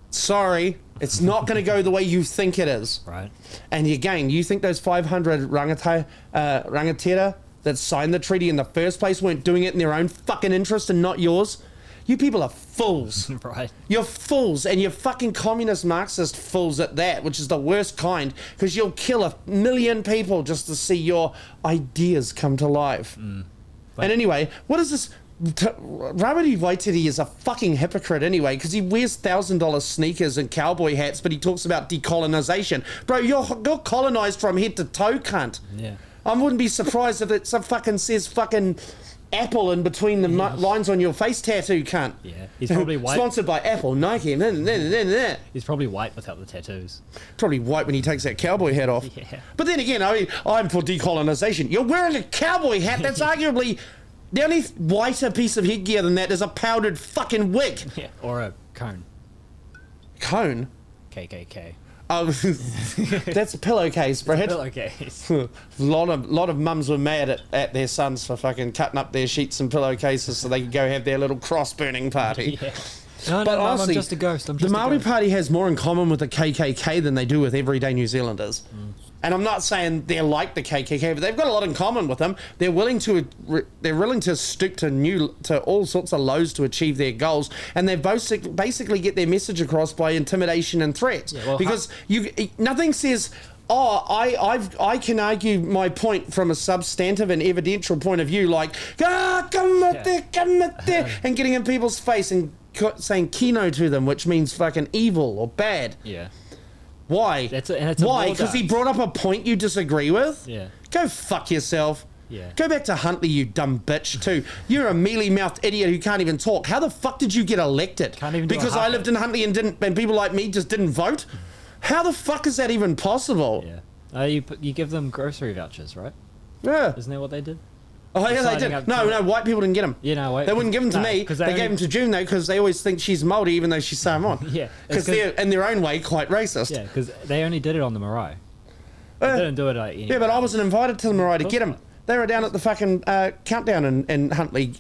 Sorry, it's not going to go the way you think it is. Right. And again, you think those 500 rangatira that signed the treaty in the first place weren't doing it in their own fucking interest and not yours? You people are fools. Right. You're fools, and you're fucking communist Marxist fools at that, which is the worst kind, because you'll kill 1 million people just to see your ideas come to life. And anyway, what is this? Rawiri Waititi is a fucking hypocrite anyway, because he wears $1,000 sneakers and cowboy hats, but he talks about decolonization. Bro, you're colonized from head to toe, cunt. Yeah. I wouldn't be surprised if it some fucking says fucking Apple in between the lines on your face tattoo, cunt. Yeah. He's probably white. Sponsored by Apple, Nike. He's probably white without the tattoos. Probably white when he takes that cowboy hat off. Yeah. But then again, I'm for decolonization. You're wearing a cowboy hat. That's arguably the only whiter piece of headgear than that is a powdered fucking wig. Yeah. Or a cone. Cone? KKK. Oh, that's a pillowcase, Brad. Pillowcase. A lot of mums were mad at their sons for fucking cutting up their sheets and pillowcases so they could go have their little cross burning party. Yeah. No, But Mum, honestly, I'm just a ghost. The Māori Party has more in common with the KKK than they do with everyday New Zealanders. And I'm not saying they're like the KKK, but they've got a lot in common with them. They're willing to stoop to all sorts of lows to achieve their goals, and they basically get their message across by intimidation and threats. Yeah, well, because nothing says, oh, I can argue my point from a substantive and evidential point of view, like come at there, and getting in people's face and saying kino to them, which means fucking evil or bad. Yeah. Why? Why? Because he brought up a point you disagree with? Yeah. Go fuck yourself. Yeah. Go back to Huntley, you dumb bitch, too. You're a mealy-mouthed idiot who can't even talk. How the fuck did you get elected? Can't even do because a I lived in Huntley and people like me just didn't vote? How the fuck is that even possible? Yeah. You give them grocery vouchers, right? Yeah. Isn't that what they did? Oh, yeah, they did. No, white people didn't get them. Yeah, no, they wouldn't give them to me. They gave them to June, though, because they always think she's Māori, even though she's Samoan. Yeah. Because they're, in their own way, quite racist. Yeah, because they only did it on the marae. They didn't do it like Yeah, but I wasn't invited to the marae to get them. They were down at the fucking countdown in Huntley.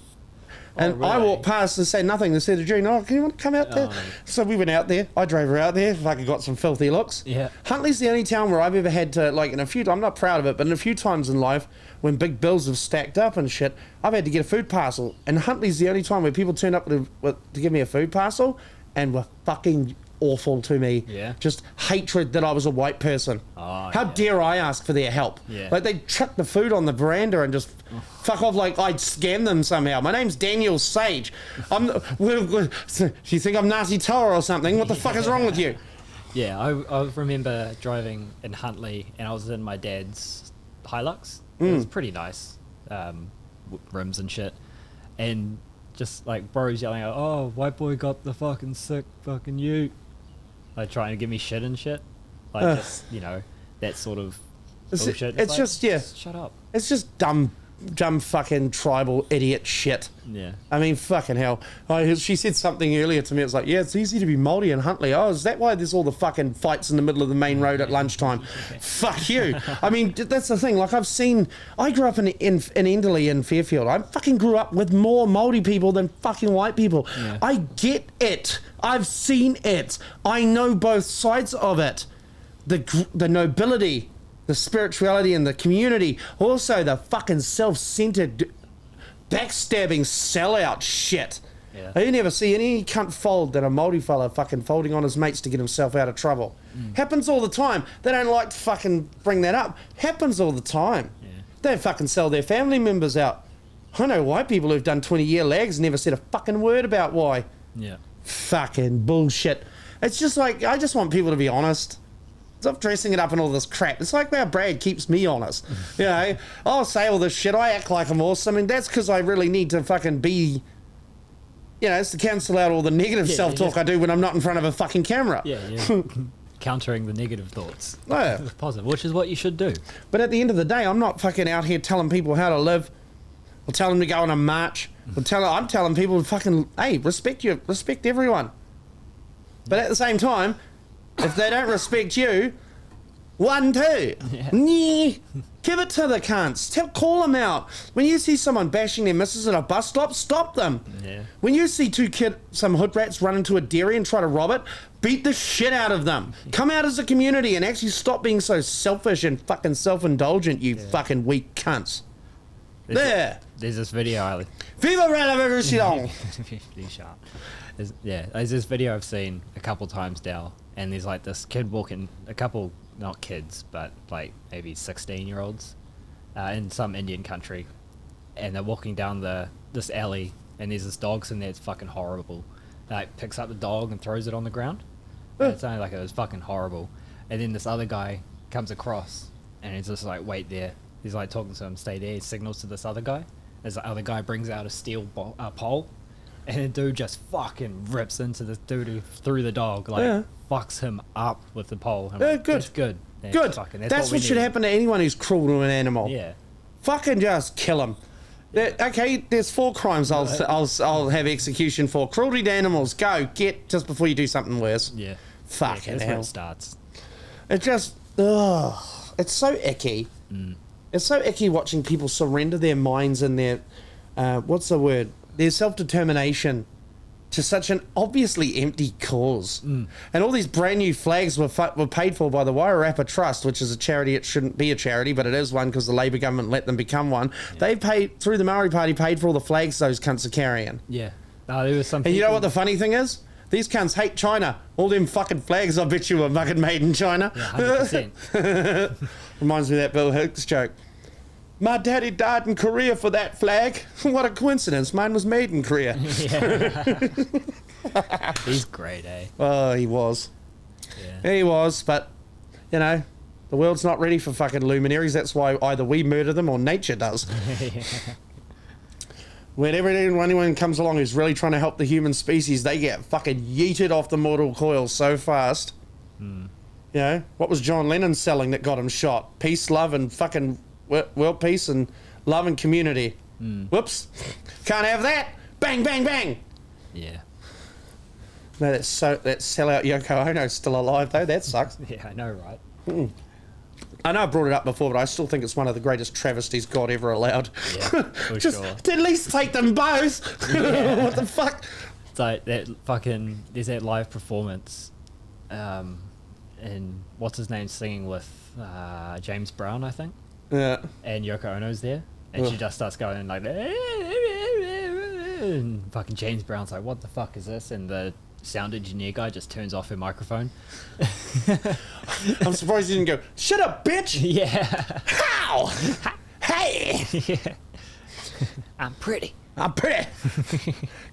And really? I walked past and said nothing. They said to June, oh, can you want to come out there? So we went out there. I drove her out there. Fucking got some filthy looks. Yeah. Huntley's the only town where I've ever had to, like, I'm not proud of it, but in a few times in life, when big bills have stacked up and shit, I've had to get a food parcel. And Huntley's the only time where people turned up to give me a food parcel and were fucking awful to me. Yeah. Just hatred that I was a white person. Oh, How dare I ask for their help? Yeah. Like, they chuck the food on the veranda and just fuck off like I'd scam them somehow. My name's Daniel Sage. Do you think I'm Ngāti Toa or something? What the fuck is wrong with you? Yeah, I remember driving in Huntley and I was in my dad's Hilux. It was pretty nice, rims and shit. And just like bros yelling out, oh, white boy got the fucking sick fucking ute. Like trying to give me shit and shit. Like just, that sort of bullshit. It's like, just, yeah. Shut up. It's just dumb fucking tribal idiot shit. Yeah. I mean, fucking hell. She said something earlier to me. It was like, yeah, it's easy to be Māori in Huntley. Oh, is that why there's all the fucking fights in the middle of the main road at lunchtime? Fuck you. I mean, that's the thing. Like, I grew up in Enderley in Fairfield. I fucking grew up with more Māori people than fucking white people. Yeah. I get it. I've seen it. I know both sides of it. The nobility, the spirituality and the community. Also, the fucking self-centered, backstabbing, sellout shit. Yeah. You never see any cunt fold than a Māori fella fucking folding on his mates to get himself out of trouble. Happens all the time. They don't like to fucking bring that up. Happens all the time. Yeah. They fucking sell their family members out. I know white people who've done 20-year lags never said a fucking word about why. Yeah. Fucking bullshit. It's just like, I just want people to be honest. Stop dressing it up in all this crap. It's like how Brad keeps me honest. I'll say all this shit. I act like I'm awesome. And that's because I really need to fucking be, it's to cancel out all the negative self-talk I do when I'm not in front of a fucking camera. Yeah. Countering the negative thoughts. Yeah. With positive, which is what you should do. But at the end of the day, I'm not fucking out here telling people how to live or telling them to go on a march. I'm telling people to fucking, hey, respect everyone. But at the same time, if they don't respect you, 1, 2, Give it to the cunts. Call them out. When you see someone bashing their missus at a bus stop, stop them. Yeah. When you see some hood rats run into a dairy and try to rob it, beat the shit out of them. Come out as a community and actually stop being so selfish and fucking self-indulgent, you fucking weak cunts. There's this video. Viva la revolution! There's this video I've seen a couple times now, and there's like this kid walking, a couple, not kids, but like maybe 16-year-olds in some Indian country, and they're walking down this alley, and there's this dog in there. It's fucking horrible. Like picks up the dog and throws it on the ground. And it's only like it was fucking horrible. And then this other guy comes across, and he's just like, wait there. He's like talking to him, stay there. He signals to this other guy. As the other guy brings out a steel pole, and the dude just fucking rips into this dude who threw the dog, like fucks him up with the pole. I'm like, good. That's good. Good. That's what should happen to anyone who's cruel to an animal. Yeah. Fucking just kill him. Okay, there's 4 crimes I'll have execution for. Cruelty to animals. Go get just before you do something worse. Yeah. Fucking that's hell. where it starts. It just it's so icky. It's so icky watching people surrender their minds and their what's the word? Their self-determination to such an obviously empty cause. And all these brand new flags were paid for by the Wairarapa Trust, which is a charity. It shouldn't be a charity, but it is one because the Labour government let them become one. Yeah. They paid, through the Maori Party, paid for all the flags those cunts are carrying. Yeah. There was some and you know what the funny thing is? These cunts hate China. All them fucking flags, I bet you were fucking made in China. Yeah, 100%. Reminds me of that Bill Hicks joke. My daddy died in Korea for that flag. What a coincidence. Mine was made in Korea. He's great, eh? Oh, he was. Yeah. He was, but, you know, the world's not ready for fucking luminaries. That's why either we murder them or nature does. Whenever anyone comes along who's really trying to help the human species, they get fucking yeeted off the mortal coil so fast. You know, what was John Lennon selling that got him shot? Peace, love, and fucking world peace and love and community. Whoops. Can't have that. Bang, bang, bang. Yeah. No, that sellout Yoko Ono's still alive, though. That sucks. Yeah, I know, right? I know I brought it up before, but I still think it's one of the greatest travesties God ever allowed. Yeah, for Just sure. at least take them both. What the fuck? So that fucking, there's that live performance, and what's his name singing with James Brown, I think. Yeah. And Yoko Ono's there, and she just starts going like, and fucking James Brown's like, what the fuck is this? And the sound engineer guy just turns off her microphone. I'm surprised he didn't go, shut up, bitch! Yeah. How? Hey! Yeah. I'm pretty. I'm pretty.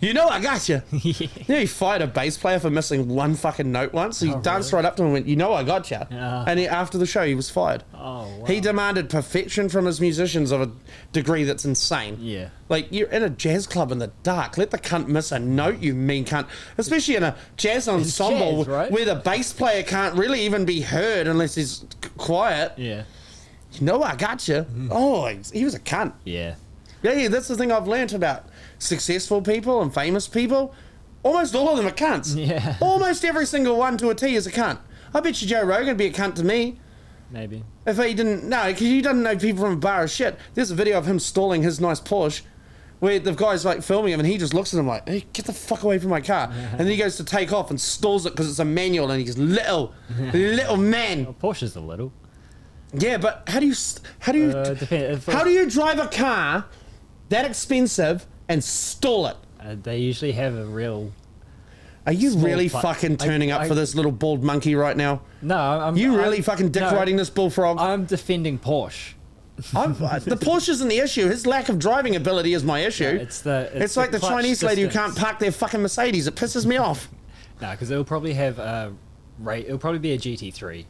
You know I got you. You know, he fired a bass player for missing one fucking note once. He danced right up to him and went, you know I got you. And after the show, he was fired. Oh, wow. He demanded perfection from his musicians of a degree that's insane. Yeah. Like, you're in a jazz club in the dark. Let the cunt miss a note, you mean cunt. Especially in a jazz ensemble jazz, right? where the bass player can't really even be heard unless he's quiet. Yeah. You know I got you. Oh, he was a cunt. Yeah. Yeah, that's the thing I've learnt about successful people and famous people. Almost all of them are cunts. Yeah. Almost every single one to a T is a cunt. I bet you Joe Rogan would be a cunt to me. Maybe. If he didn't, no, because he doesn't know people from a bar of shit. There's a video of him stalling his nice Porsche where the guy's like filming him and he just looks at him like, hey, get the fuck away from my car. And then he goes to take off and stalls it because it's a manual and he's little man. Well, Porsche's a little. Yeah, but how do you drive a car that expensive and stall it? They usually have a real... Are you really fucking turning up for this little bald monkey right now? No, I'm... You really fucking dick riding this bullfrog? I'm defending Porsche. The Porsche isn't the issue. His lack of driving ability is my issue. Yeah, it's like the Chinese lady who can't park their fucking Mercedes. It pisses me off. No, because it'll probably have it'll probably be a GT3.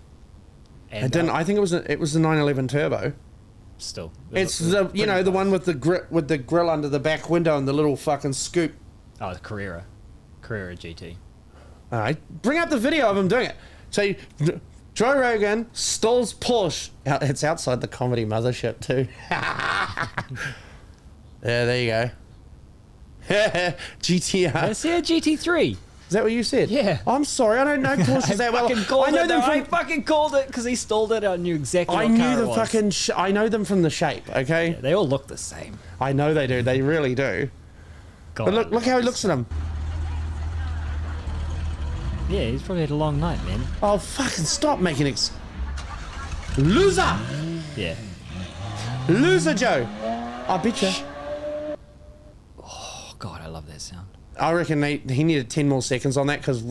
And I think it was the 911 Turbo. Still, it's the the one with the grill under the back window and the little fucking scoop. Oh, the Carrera GT. All right, bring up the video of him doing it. So Joe Rogan stalls Porsche. It's outside the comedy mothership too. Yeah, there you go. GTR. Let's see a GT3. Is that what you said? Yeah. I'm sorry, I don't know Porsches that well. I fucking called it because he stalled it. I knew exactly what car it was. I know them from the shape, okay? Yeah, they all look the same. I know they do. They really do. God, But look how he looks at him. Yeah, he's probably had a long night, man. Oh, fucking stop making Loser! Yeah. Loser Joe! I bet you. Oh, God, I love that sound. I reckon he needed 10 more seconds on that because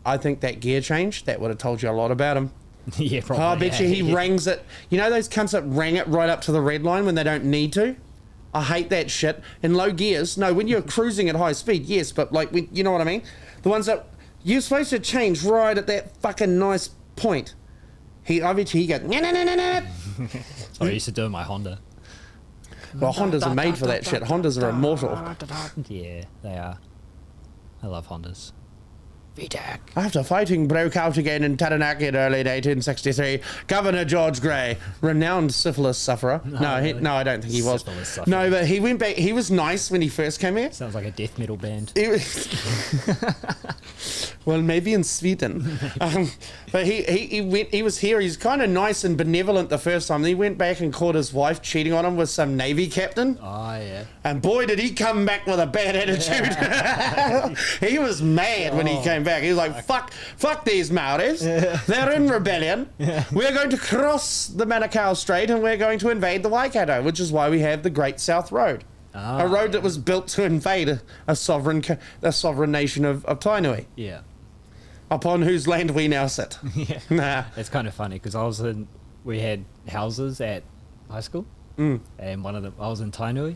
I think that gear change, that would have told you a lot about him. Yeah, probably. I bet you he rings it. You know those cunts that rang it right up to the red line when they don't need to? I hate that shit. In low gears, no, when you're cruising at high speed, yes, but like, you know what I mean? The ones that you're supposed to change right at that fucking nice point. I bet you he goes, nah. I used to do in my Honda. Well, Hondas are made for that shit. Hondas are immortal. Yeah, they are. I love Hondas. VTAC. After fighting broke out again in Taranaki in early 1863, Governor George Grey, renowned syphilis sufferer. No, I don't think he was. No, but he went back. He was nice when he first came here. Sounds like a death metal band. Well, maybe in Sweden. But he was here. He's kind of nice and benevolent the first time. Then he went back and caught his wife cheating on him with some Navy captain. Oh, yeah. And boy, did he come back with a bad attitude. He was mad when he came back. He was like, fuck these Maoris. They're in rebellion. We're going to cross the Manukau Strait and we're going to invade the Waikato, which is why we have the Great South Road. A road that was built to invade a sovereign nation of Tainui. Yeah. Upon whose land we now sit. Yeah. Nah. It's kind of funny because we had houses at high school, and one of them, I was in Tainui,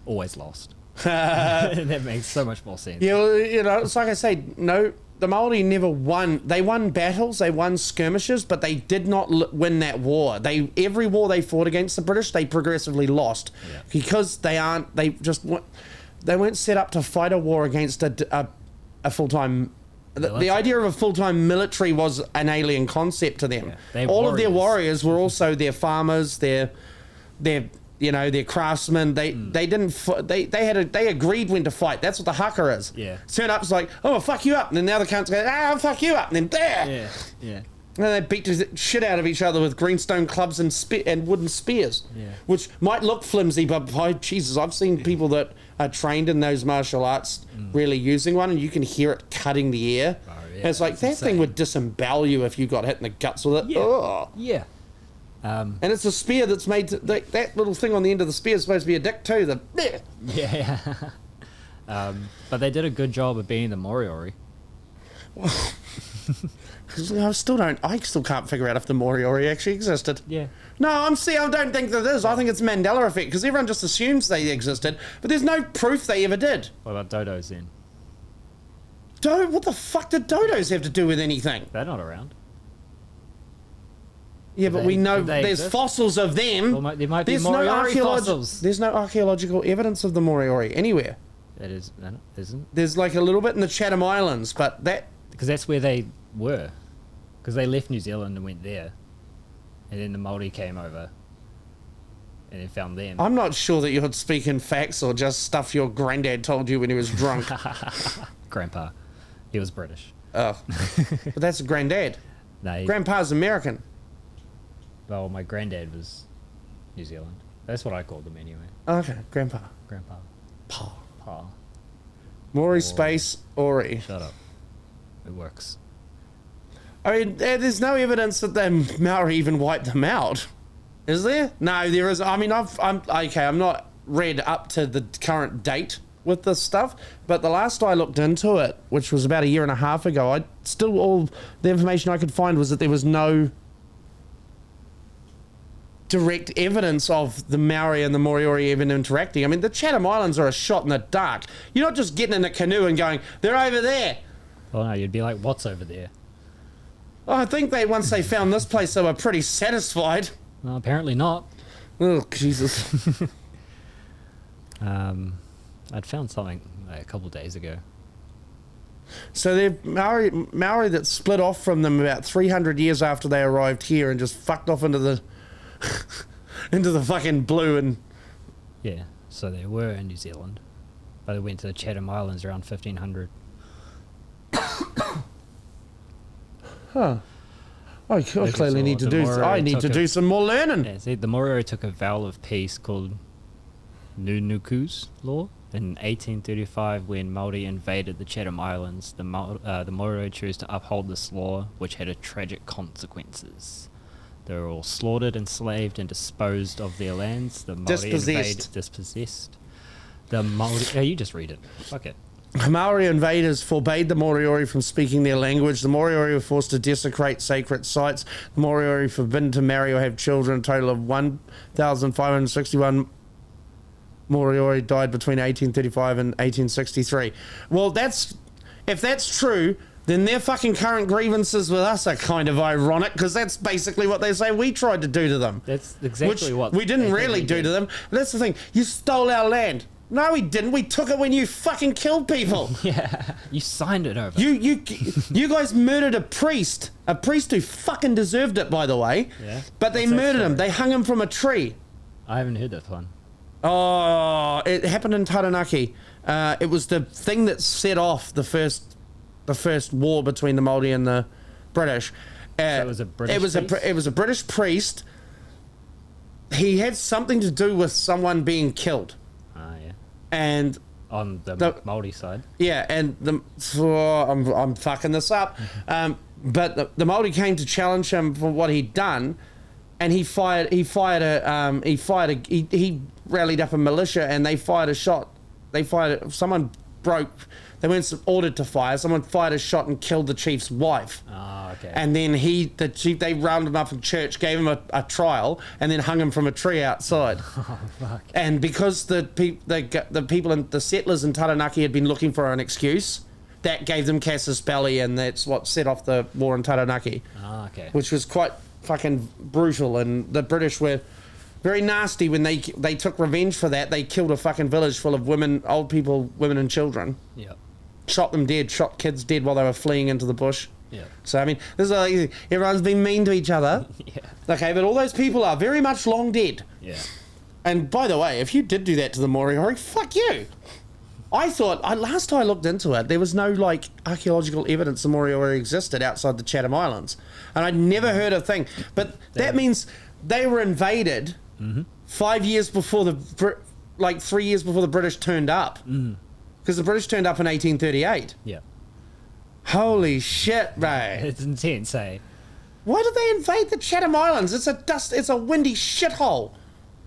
always lost. And that makes so much more sense. Yeah, well, you know, it's like I say, no, the Māori never won. They won battles, they won skirmishes, but they did not win that war. Every war they fought against the British, they progressively lost because they weren't set up to fight a war against a full-time. The idea of a full-time military was an alien concept to them. Yeah, all of their warriors were also their farmers, their craftsmen. They agreed when to fight. That's what the haka is. Yeah. Turn up, it's like, oh, I'll fuck you up, and then the other cunts go, I'll fuck you up, and then there. Yeah. Yeah. And they beat the shit out of each other with greenstone clubs and wooden spears, which might look flimsy, but by Jesus, I've seen people that are trained in those martial arts really using one, and you can hear it cutting the air. Oh, yeah, and it's like, that thing would disembowel you if you got hit in the guts with it. Yeah. Ugh. Yeah. And it's a spear that's made to, that little thing on the end of the spear is supposed to be a dick too. Yeah. But they did a good job of being the Moriori. I still can't figure out if the Moriori actually existed. Yeah. No, I don't think that is. I think it's Mandela effect because everyone just assumes they existed, but there's no proof they ever did. What about dodos then? What the fuck did dodos have to do with anything? They're not around. Yeah, but we know there's exist? Fossils of them. Well, there might be Moriori fossils. There's no archaeological evidence of the Moriori anywhere. That isn't. There's like a little bit in the Chatham Islands, but because that's where they were. Because they left New Zealand and went there. And then the Māori came over and then found them. I'm not sure that you're speaking facts or just stuff your granddad told you when he was drunk. Grandpa. He was British. Oh. But that's granddad. No, Grandpa's American. Well, my granddad was New Zealand. That's what I called them anyway. Okay, Grandpa. Pa. Maori space Ori. Shut up. It works. I mean, there's no evidence that the Maori even wiped them out, is there? No, there is. I mean, I'm not read up to the current date with this stuff, but the last I looked into it, which was about a year and a half ago, all the information I could find was that there was no direct evidence of the Maori and the Moriori even interacting. I mean, the Chatham Islands are a shot in the dark. You're not just getting in a canoe and going, they're over there. Well, no, you'd be like, what's over there? I think once they found this place, they were pretty satisfied. Well, apparently not. Oh, Jesus. I'd found something a couple of days ago. So they're Maori that split off from them about 300 years after they arrived here and just fucked off into the into the fucking blue and... Yeah, so they were in New Zealand, but they went to the Chatham Islands around 1500. I clearly need to do. I need to do some more learning. Yeah, see, the Moriori took a vow of peace called Nunuku's Law in 1835 when Māori invaded the Chatham Islands. The Moriori chose to uphold this law, which had a tragic consequences. They were all slaughtered, enslaved, and disposed of their lands. The Māori dispossessed. The Māori... Yeah, you just read it. Fuck it. Maori invaders forbade the Moriori from speaking their language. The Moriori were forced to desecrate sacred sites. The Moriori forbidden to marry or have children. A total of 1,561 Moriori died between 1835 and 1863. Well, if that's true, then their fucking current grievances with us are kind of ironic, because that's basically what they say we tried to do to them. That's exactly what we didn't really do to them. That's the thing. You stole our land. No, we didn't. We took it when you fucking killed people. Yeah, you signed it over. You guys murdered a priest who fucking deserved it, by the way. Yeah. But they murdered him. They hung him from a tree. I haven't heard that one. Oh, it happened in Taranaki. It was the thing that set off the first war between the Māori and the British. So it was a British priest? It was a British priest. He had something to do with someone being killed. And on the Māori side, yeah, and I'm fucking this up, but the Māori came to challenge him for what he'd done, and he rallied up a militia, and they fired a shot. Someone broke. They weren't ordered to fire. Someone fired a shot and killed the chief's wife. Oh, okay. And then the chief, they rounded him up in church, gave him a trial, and then hung him from a tree outside. Oh, fuck. And because the people and the settlers in Taranaki had been looking for an excuse, that gave them casus belli, and that's what set off the war in Taranaki. Oh, okay. Which was quite fucking brutal, and the British were very nasty when they took revenge for that. They killed a fucking village full of women, old people, women and children. Yeah. Shot them dead, shot kids dead while they were fleeing into the bush. Yeah. So, I mean, this is like, everyone's been mean to each other. Yeah. Okay, but all those people are very much long dead. Yeah. And by the way, if you did do that to the Moriori, fuck you. I thought, last time I looked into it, there was no, like, archaeological evidence the Moriori existed outside the Chatham Islands. And I'd never heard a thing. But that means they were invaded 5 years before 3 years before the British turned up. Because the British turned up in 1838. Yeah. Holy shit, mate. It's intense, eh? Why did they invade the Chatham Islands? It's a windy shithole.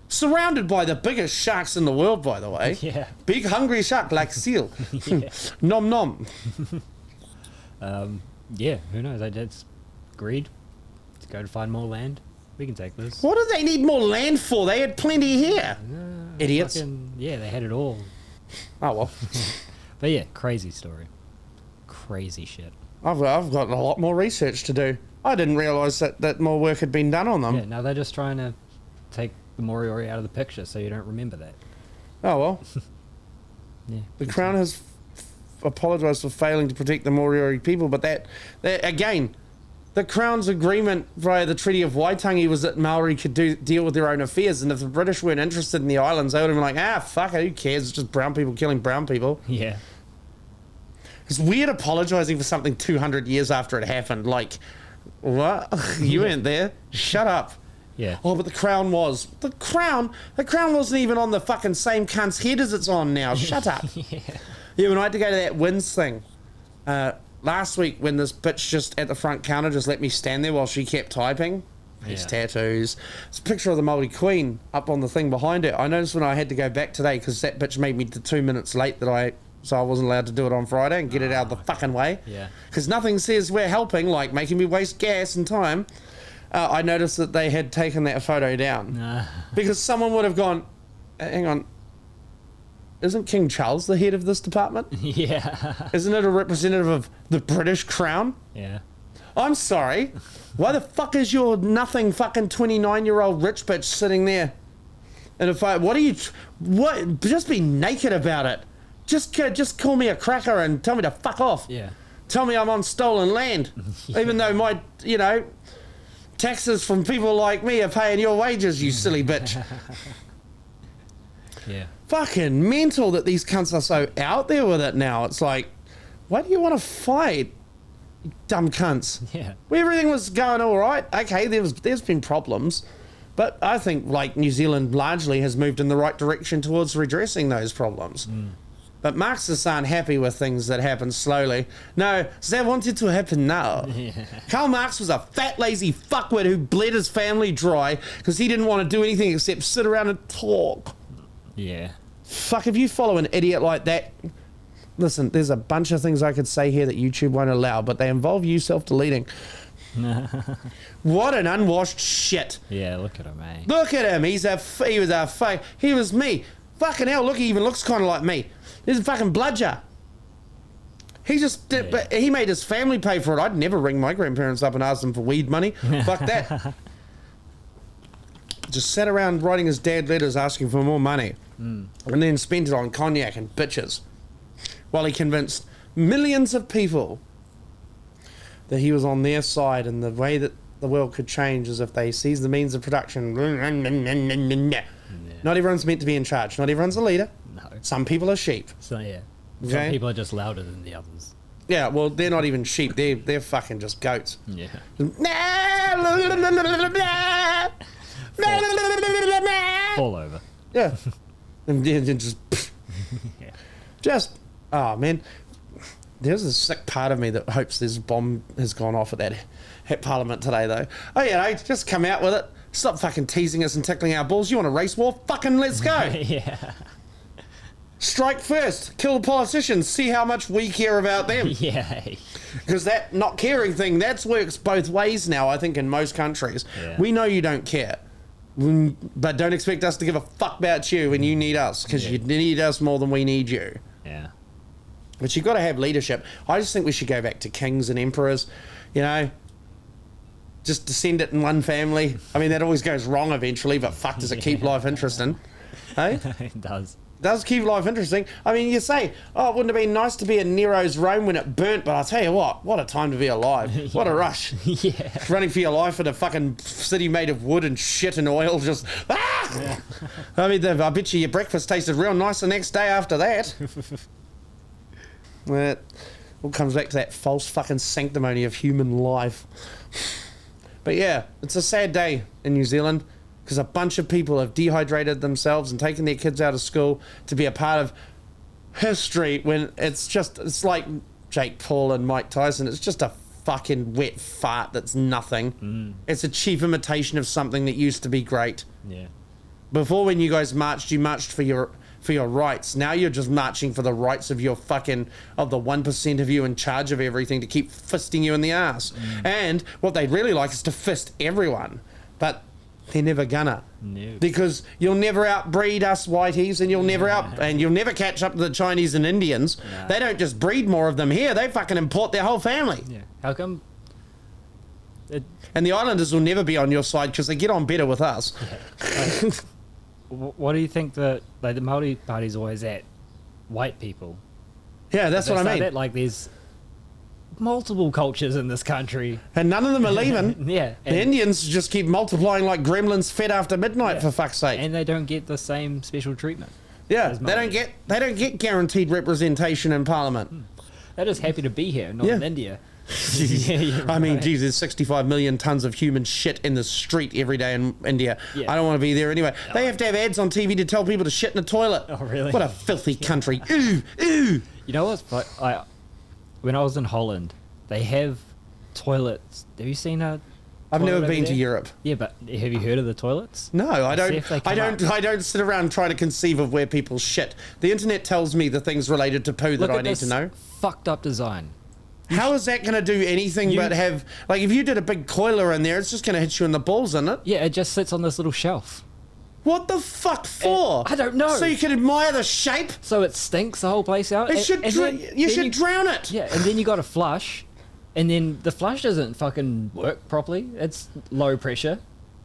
Surrounded by the biggest sharks in the world, by the way. Yeah. Big hungry shark like seal. Nom nom. Yeah, who knows? It's greed. To go to find more land. We can take this. What do they need more land for? They had plenty here. Idiots. Yeah, they had it all. Oh, well. But yeah, crazy story. Crazy shit. I've got a lot more research to do. I didn't realise that more work had been done on them. Yeah, now they're just trying to take the Moriori out of the picture so you don't remember that. Oh, well. Yeah. The Crown has apologised for failing to protect the Moriori people, but that again, the Crown's agreement via the Treaty of Waitangi was that Maori could deal with their own affairs, and if the British weren't interested in the islands, they would have been like, fuck it, who cares? It's just brown people killing brown people. Yeah. It's weird apologising for something 200 years after it happened. Like, what? You weren't there. Shut up. Yeah. Oh, but the Crown was. The Crown wasn't even on the fucking same cunt's head as it's on now. Shut up. Yeah, when I had to go to that Wins thing, last week when this bitch just at the front counter just let me stand there while she kept typing. These tattoos. It's a picture of the Māori Queen up on the thing behind it. I noticed when I had to go back today because that bitch made me 2 minutes late so I wasn't allowed to do it on Friday and get it out of the fucking way. Yeah. Because nothing says we're helping like making me waste gas and time. I noticed that they had taken that photo down. Because someone would have gone, hang on, isn't King Charles the head of this department? Yeah. Isn't it a representative of the British Crown? Yeah. I'm sorry. Why the fuck is your nothing fucking 29-year-old rich bitch sitting there in a photo? What? Just be naked about it. Just call me a cracker and tell me to fuck off. Yeah. Tell me I'm on stolen land. Even though my, taxes from people like me are paying your wages, you silly bitch. Yeah. Fucking mental that these cunts are so out there with it now. It's like, why do you want to fight Dumb cunts. Yeah. Where everything was going all right. Okay, there's been problems. But I think, like, New Zealand largely has moved in the right direction towards redressing those problems. But Marxists aren't happy with things that happen slowly. No, they want it to happen now. Yeah. Karl Marx was a fat, lazy fuckwit who bled his family dry because he didn't want to do anything except sit around and talk. Yeah. Fuck, if you follow an idiot like that... Listen, there's a bunch of things I could say here that YouTube won't allow, but they involve you self-deleting. What an unwashed shit. Yeah, look at him, eh? Look at him. He was a fake. He was me. Fucking hell, look, he even looks kind of like me. He's a fucking bludger. He just did, but he made his family pay for it. I'd never ring my grandparents up and ask them for weed money. Fuck that. Just sat around writing his dad letters asking for more money. And then spent it on cognac and bitches. While he convinced millions of people that he was on their side and the way that the world could change is if they seize the means of production. Not everyone's meant to be in charge. Not everyone's a leader. No. Some people are sheep. So, yeah. Okay. Some people are just louder than the others. Yeah, well, they're not even sheep. They're fucking just goats. Yeah. Fall over. Yeah. And then just, oh man, there's a sick part of me that hopes this bomb has gone off at Parliament today, though. Oh yeah, just come out with it. Stop fucking teasing us and tickling our balls. You want a race war? Fucking let's go. Yeah. Strike first. Kill the politicians. See how much we care about them. Yeah. Because that not caring thing, that works both ways now, I think, in most countries. Yeah. We know you don't care. But don't expect us to give a fuck about you when you need us, because you need us more than we need you. Yeah. But you've got to have leadership. I just think we should go back to kings and emperors, you know, just descend it in one family. I mean, that always goes wrong eventually, but fuck, does it keep life interesting? Hey? It does. Does keep life interesting. I mean, you say, oh, it wouldn't have been nice to be in Nero's Rome when it burnt, but I'll tell you what a time to be alive. What a rush. Yeah. Running for your life in a fucking city made of wood and shit and oil, just, ah! Yeah. I mean, I bet you your breakfast tasted real nice the next day after that. That all comes back to that false fucking sanctimony of human life. But yeah, it's a sad day in New Zealand, because a bunch of people have dehydrated themselves and taken their kids out of school to be a part of history when it's like Jake Paul and Mike Tyson. It's just a fucking wet fart that's nothing. It's a cheap imitation of something that used to be great. Yeah. Before, when you guys marched, you marched for your rights. Now you're just marching for the rights of your fucking, of the 1% of you in charge of everything to keep fisting you in the ass. And what they'd really like is to fist everyone. But they're never gonna. No. Because you'll never outbreed us whiteys, and you'll never catch up to the Chinese and Indians. No. They don't just breed more of them here, they fucking import their whole family. Yeah. How come? And the Islanders will never be on your side because they get on better with us. Yeah. What do you think the Māori Party's always at? White people. Yeah, that's what I mean. That, like, there's multiple cultures in this country. And none of them are leaving. Yeah. The Indians just keep multiplying like gremlins fed after midnight, for fuck's sake. And they don't get the same special treatment. Yeah, they don't get guaranteed representation in Parliament. They're just happy to be here, not in India. I mean, geez, there's 65 million tons of human shit in the street every day in India. Yeah. I don't want to be there anyway. They have to have ads on TV to tell people to shit in a toilet. Oh, really? What a filthy country. Ooh, ooh. You know what's when I was in Holland, they have toilets. Have you seen a I've toilet never over been to there? Europe. Yeah, but have you heard of the toilets? No, I See if they don't. come up. I don't sit around trying to conceive of where people shit. The internet tells me the things related to poo that Look I at need this to know. fucked up design. How is that going to do anything but have... Like, if you did a big coiler in there, it's just going to hit you in the balls, isn't it? Yeah, it just sits on this little shelf. What the fuck for? I don't know. So you can admire the shape? So it stinks the whole place out. You should drown it. Yeah, and then you got to flush, and then the flush doesn't fucking work properly. It's low pressure.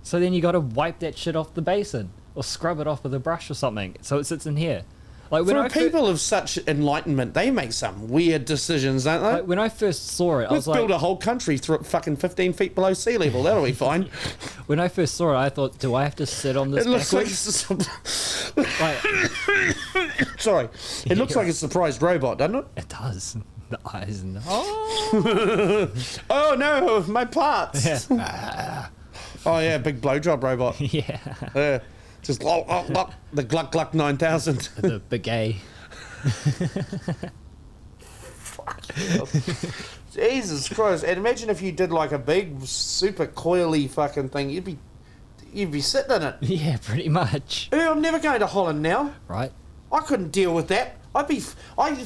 So then you got to wipe that shit off the basin or scrub it off with a brush or something. So it sits in here. Like For people of such enlightenment, they make some weird decisions, don't they? like when I first saw it, I was Let's build like, a whole country fucking 15 feet below sea level. That'll be fine. when I first saw it, I thought, do I have to sit on this It looks like... backwards? Like, Sorry. It looks like a surprised robot, doesn't it? it does. The eyes and oh, Oh no, my parts. yeah. Oh yeah, big blowjob robot. Yeah. Just the Gluck Gluck 9000. The bagay. Jesus Christ! And imagine if you did like a big, super coily fucking thing. You'd be sitting in it. Yeah, pretty much. Ew, I'm never going to Holland now. Right. I couldn't deal with that. I'd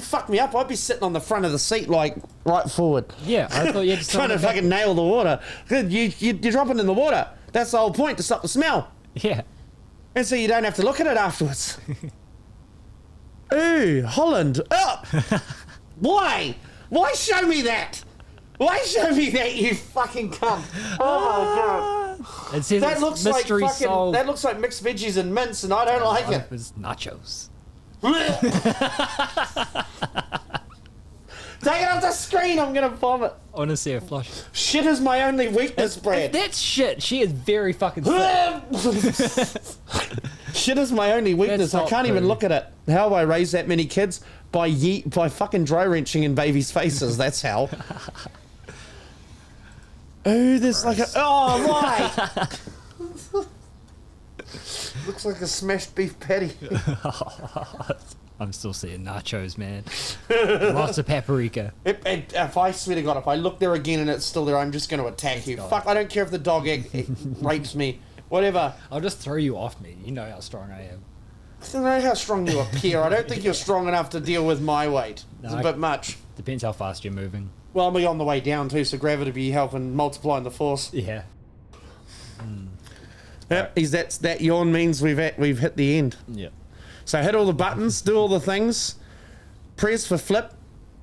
fuck me up. I'd be sitting on the front of the seat, like right forward. Yeah, I thought you had to Trying to fucking nail the water. You're dropping in the water. That's the whole point, to stop the smell. Yeah. And so you don't have to look at it afterwards. Ooh, Holland. Oh! Why? Why show me that? Why show me that, you fucking cunt? Oh my god. It says That it's looks like mystery fucking. soul. That looks like mixed veggies and mince, and I don't like it. It's nachos. Take it off the screen. I'm gonna vomit. I want to see her flush. Shit is my only weakness, Brad. That's shit. She is very fucking sick. Shit is my only weakness. That's I can't not even poo. look at it. How have I raised that many kids? By fucking dry wrenching in babies' faces. That's how. Oh, there's like a. Oh, why? Looks like a smashed beef patty. I'm still seeing nachos, man. Lots of paprika. If I swear to God, if I look there again and it's still there, I'm just going to attack you. gone. Fuck, I don't care if the dog rapes me. Whatever. I'll just throw you off me. You know how strong I am. I don't know how strong you appear. I don't think you're strong enough to deal with my weight. It's No, a bit much. Depends how fast you're moving. Well, I'll be on the way down too, so gravity be helping multiplying the force. Yeah. Yep, that yawn means we've hit the end. Yeah. So hit all the buttons, do all the things. Prayers for Flip,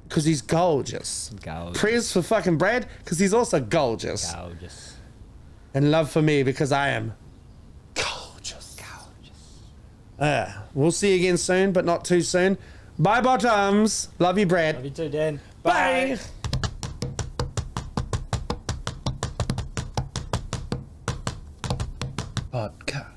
because he's gorgeous. Gorgeous. Prayers for fucking Brad, because he's also gorgeous. Gorgeous. And love for me, because I am gorgeous. We'll see you again soon, but not too soon. Bye, bottoms. Love you, Brad. Love you too, Dan. Bye. Podcast.